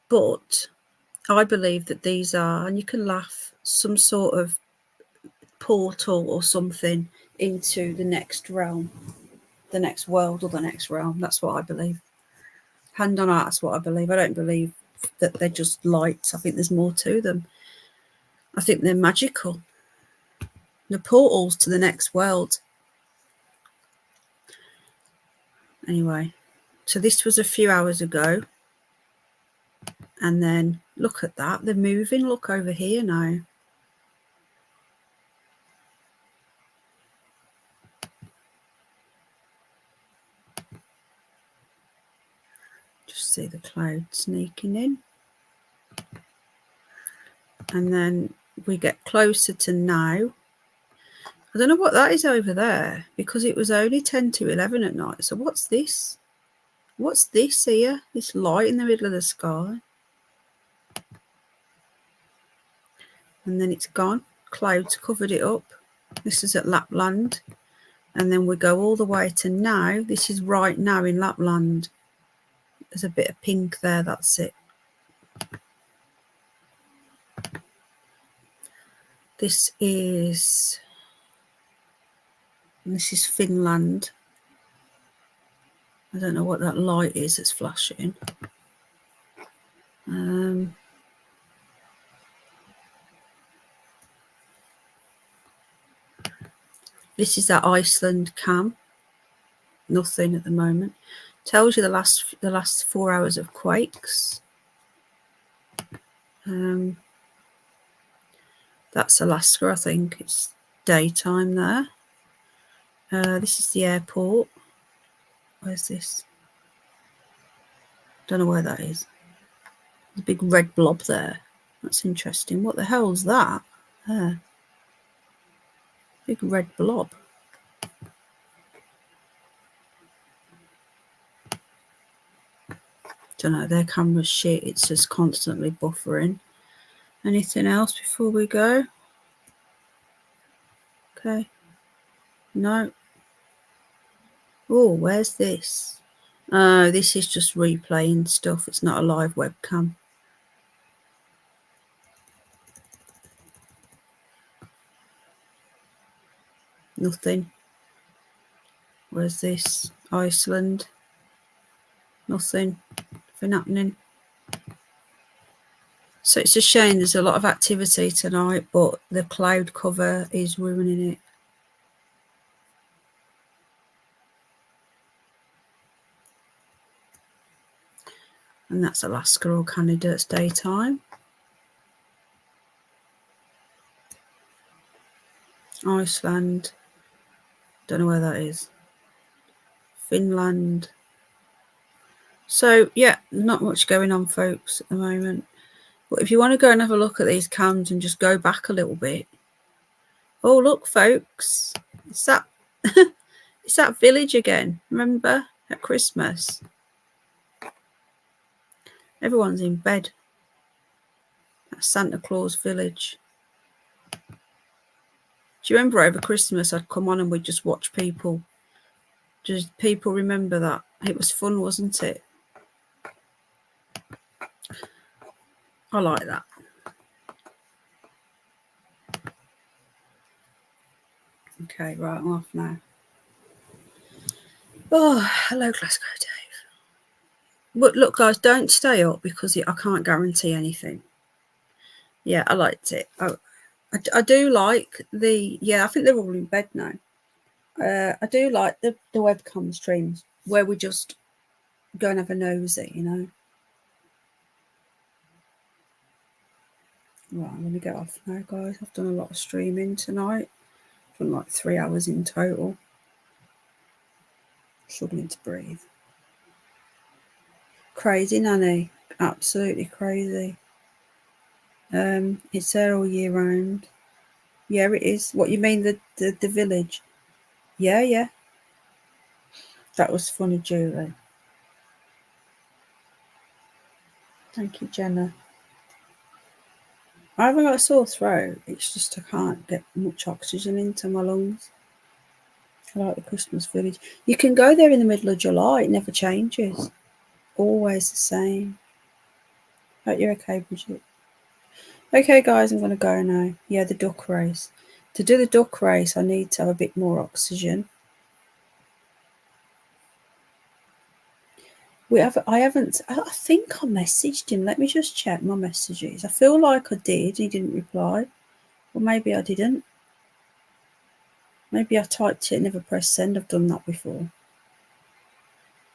But I believe that these are, and you can laugh, some sort of portal or something into the next realm, the next world or the next realm. That's what I believe. Hand on heart, that's what I believe. I don't believe that they're just lights. I think there's more to them. I think they're magical. The portals to the next world. Anyway, so this was a few hours ago. And then look at that. They're moving. Look over here now. Just see the cloud sneaking in. And then we get closer to now. I don't know what that is over there because it was only 10 to 11 at night. So what's this? What's this here? This light in the middle of the sky. And then it's gone. Clouds covered it up. This is at Lapland. And then we go all the way to now. This is right now in Lapland. There's a bit of pink there. That's it. This is Finland. I don't know what that light is that's flashing. This is that Iceland cam. Nothing at the moment. Tells you the last 4 hours of quakes. That's Alaska, I think. It's daytime there. This is the airport. Where's this? Don't know where that is. There's a big red blob there. That's interesting. What the hell's that? There. Big red blob. Don't know, their camera's shit. It's just constantly buffering. Anything else before we go? Okay. No. Oh, where's this? Oh, this is just replaying stuff. It's not a live webcam. Nothing. Where's this? Iceland. Nothing. Nothing happening. So it's a shame there's a lot of activity tonight, but the cloud cover is ruining it. And that's Alaska or Candidates daytime. Iceland. Don't know where that is. Finland. So, yeah, not much going on, folks, at the moment. But if you want to go and have a look at these cams and just go back a little bit. Oh, look, folks. It's that, it's that village again. Remember? At Christmas. Everyone's in bed. That's Santa Claus village. Do you remember over Christmas I'd come on and we'd just watch people? Just people remember that. It was fun, wasn't it? I like that. Okay, right, I'm off now. Oh, hello, Glasgow Dave. But look, guys, don't stay up because I can't guarantee anything. Yeah, I liked it. I do like the... Yeah, I think they're all in bed now. I do like the webcam streams where we just go and have a nosy, you know. Right, I'm going to get off now, guys. I've done a lot of streaming tonight. I've done like 3 hours in total. Struggling to breathe. Crazy, Nanny. Absolutely crazy. It's there all year round. Yeah, it is. What you mean, the village? Yeah, yeah. That was funny, Julie. Thank you, Jenna. I haven't got a sore throat. It's just I can't get much oxygen into my lungs. I like the Christmas village. You can go there in the middle of July. It never changes. Always the same. Hope you're okay, Bridget. Okay, guys, I'm going to go now. Yeah, the duck race. To do the duck race, I need to have a bit more oxygen. I think I messaged him. Let me just check my messages. I feel like I did. He didn't reply. Or maybe I didn't. Maybe I typed it and never pressed send. I've done that before.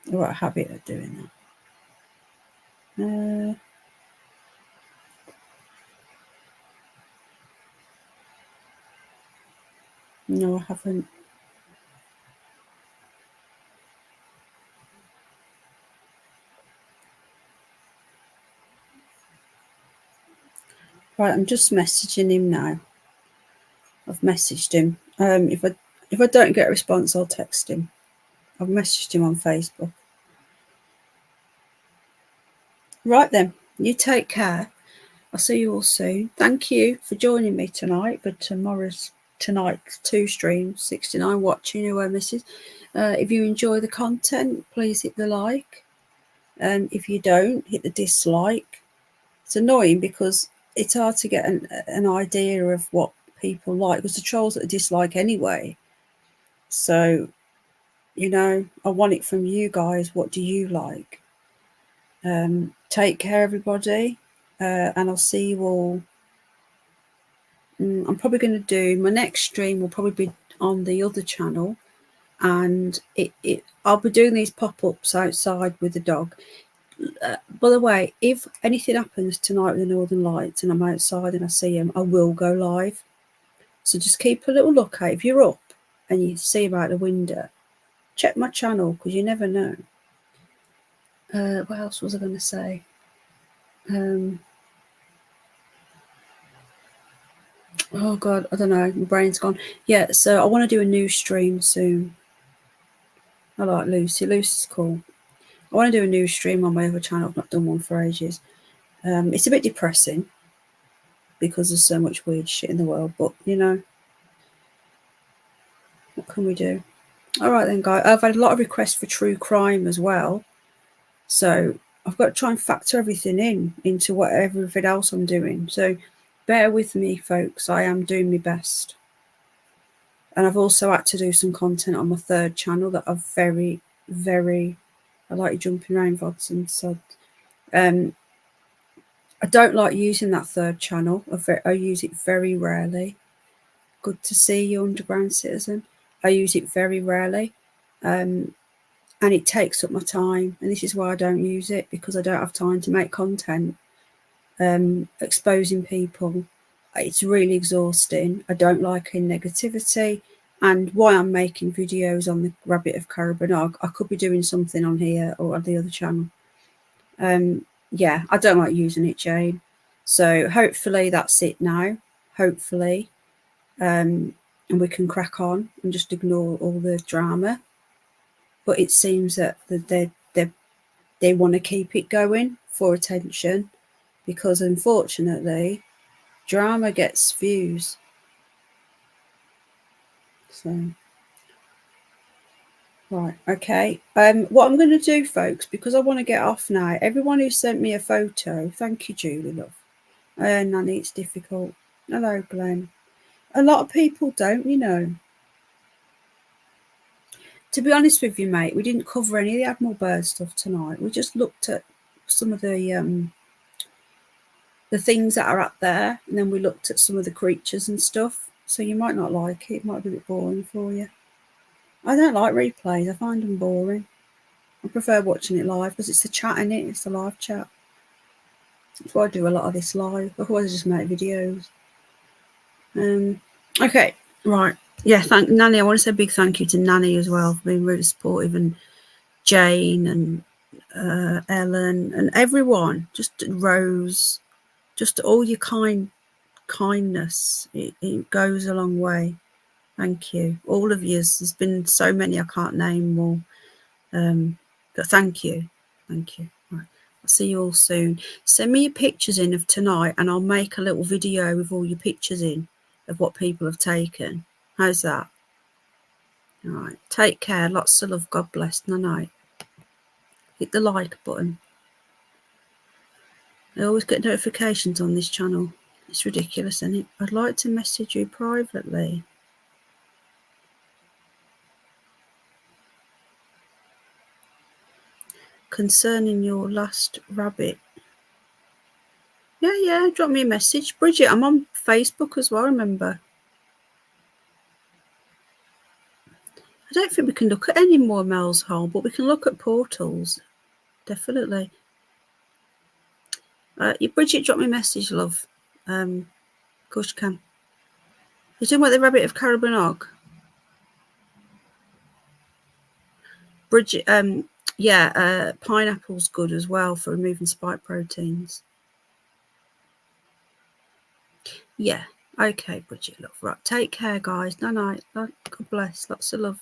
I've got a habit of doing that. No, I haven't. Right, I'm just messaging him now. I've messaged him. If I don't get a response, I'll text him. I've messaged him on Facebook. Right then, you take care. I'll see you all soon. Thank you for joining me tonight for tonight's 2 streams, 69 watching, whoever misses. If you enjoy the content, please hit the like. If you don't, hit the dislike. It's annoying because it's hard to get an idea of what people like because the trolls that dislike anyway. So, you know, I want it from you guys. What do you like? Take care, everybody. And I'll see you all. I'm probably going to do my next stream will probably be on the other channel, and I'll be doing these pop-ups outside with the dog. By the way, if anything happens tonight with the Northern Lights and I'm outside and I see them, I will go live. So just keep a little look out. If you're up and you see them out the window, check my channel because you never know. What else was I going to say? Oh God, I don't know. My brain's gone. Yeah, so I want to do a new stream soon. I like Lucy. Lucy's cool. I want to do a new stream on my other channel. I've not done one for ages. It's a bit depressing because there's so much weird shit in the world, but you know, what can we do? All right then, guys. I've had a lot of requests for true crime as well, so I've got to try and factor everything into everything else I'm doing. So bear with me, folks. I am doing my best. And I've also had to do some content on my third channel that are very, very, I like you jumping around, Vodson. So I don't like using that third channel. I use it very rarely. Good to see you, Underground Citizen. I use it very rarely. And it takes up my time. And this is why I don't use it, because I don't have time to make content exposing people. It's really exhausting. I don't like negativity. And why I'm making videos on the Rabbit of Carabanog, I could be doing something on here or on the other channel. Yeah, I don't like using it, Jane. So hopefully that's it now. Hopefully. And we can crack on and just ignore all the drama. But it seems that they want to keep it going for attention, because unfortunately drama gets views. So right, okay. What I'm going to do, folks, because I want to get off now, everyone who sent me a photo, thank you, Julie, love. Nanny, it's difficult. Hello, Glenn. A lot of people don't, you know. To be honest with you, mate, we didn't cover any of the Admiral Byrd stuff tonight. We just looked at some of the things that are up there, and then we looked at some of the creatures and stuff. So you might not like it. It might be a bit boring for you. I don't like replays. I find them boring. I prefer watching it live because it's the chat in it. It's the live chat. That's why I do a lot of this live. Otherwise, I just make videos. Okay, right. Yeah, thank Nanny. I want to say a big thank you to Nanny as well for being really supportive, and Jane and Ellen and everyone. Just Rose, just all your kindness. It goes a long way. Thank you, all of you. There's been so many I can't name all, but thank you. Right. I'll see you all soon. Send me your pictures in of tonight, and I'll make a little video with all your pictures in of what people have taken. How's that? All right. Take care. Lots of love. God bless. Night. Hit the like button. I always get notifications on this channel. It's ridiculous, isn't it? I'd like to message you privately. Concerning your last rabbit. Yeah, drop me a message. Bridget, I'm on Facebook as well, remember. I don't think we can look at any more Mel's Hole, but we can look at portals. Definitely. Bridget, drop me a message, love. Of course you can. You're talking about the Rabbit of Carabanog? Bridget, yeah, pineapple's good as well for removing spike proteins. Yeah, okay, Bridget, love. Right, take care, guys. Night. God bless. Lots of love.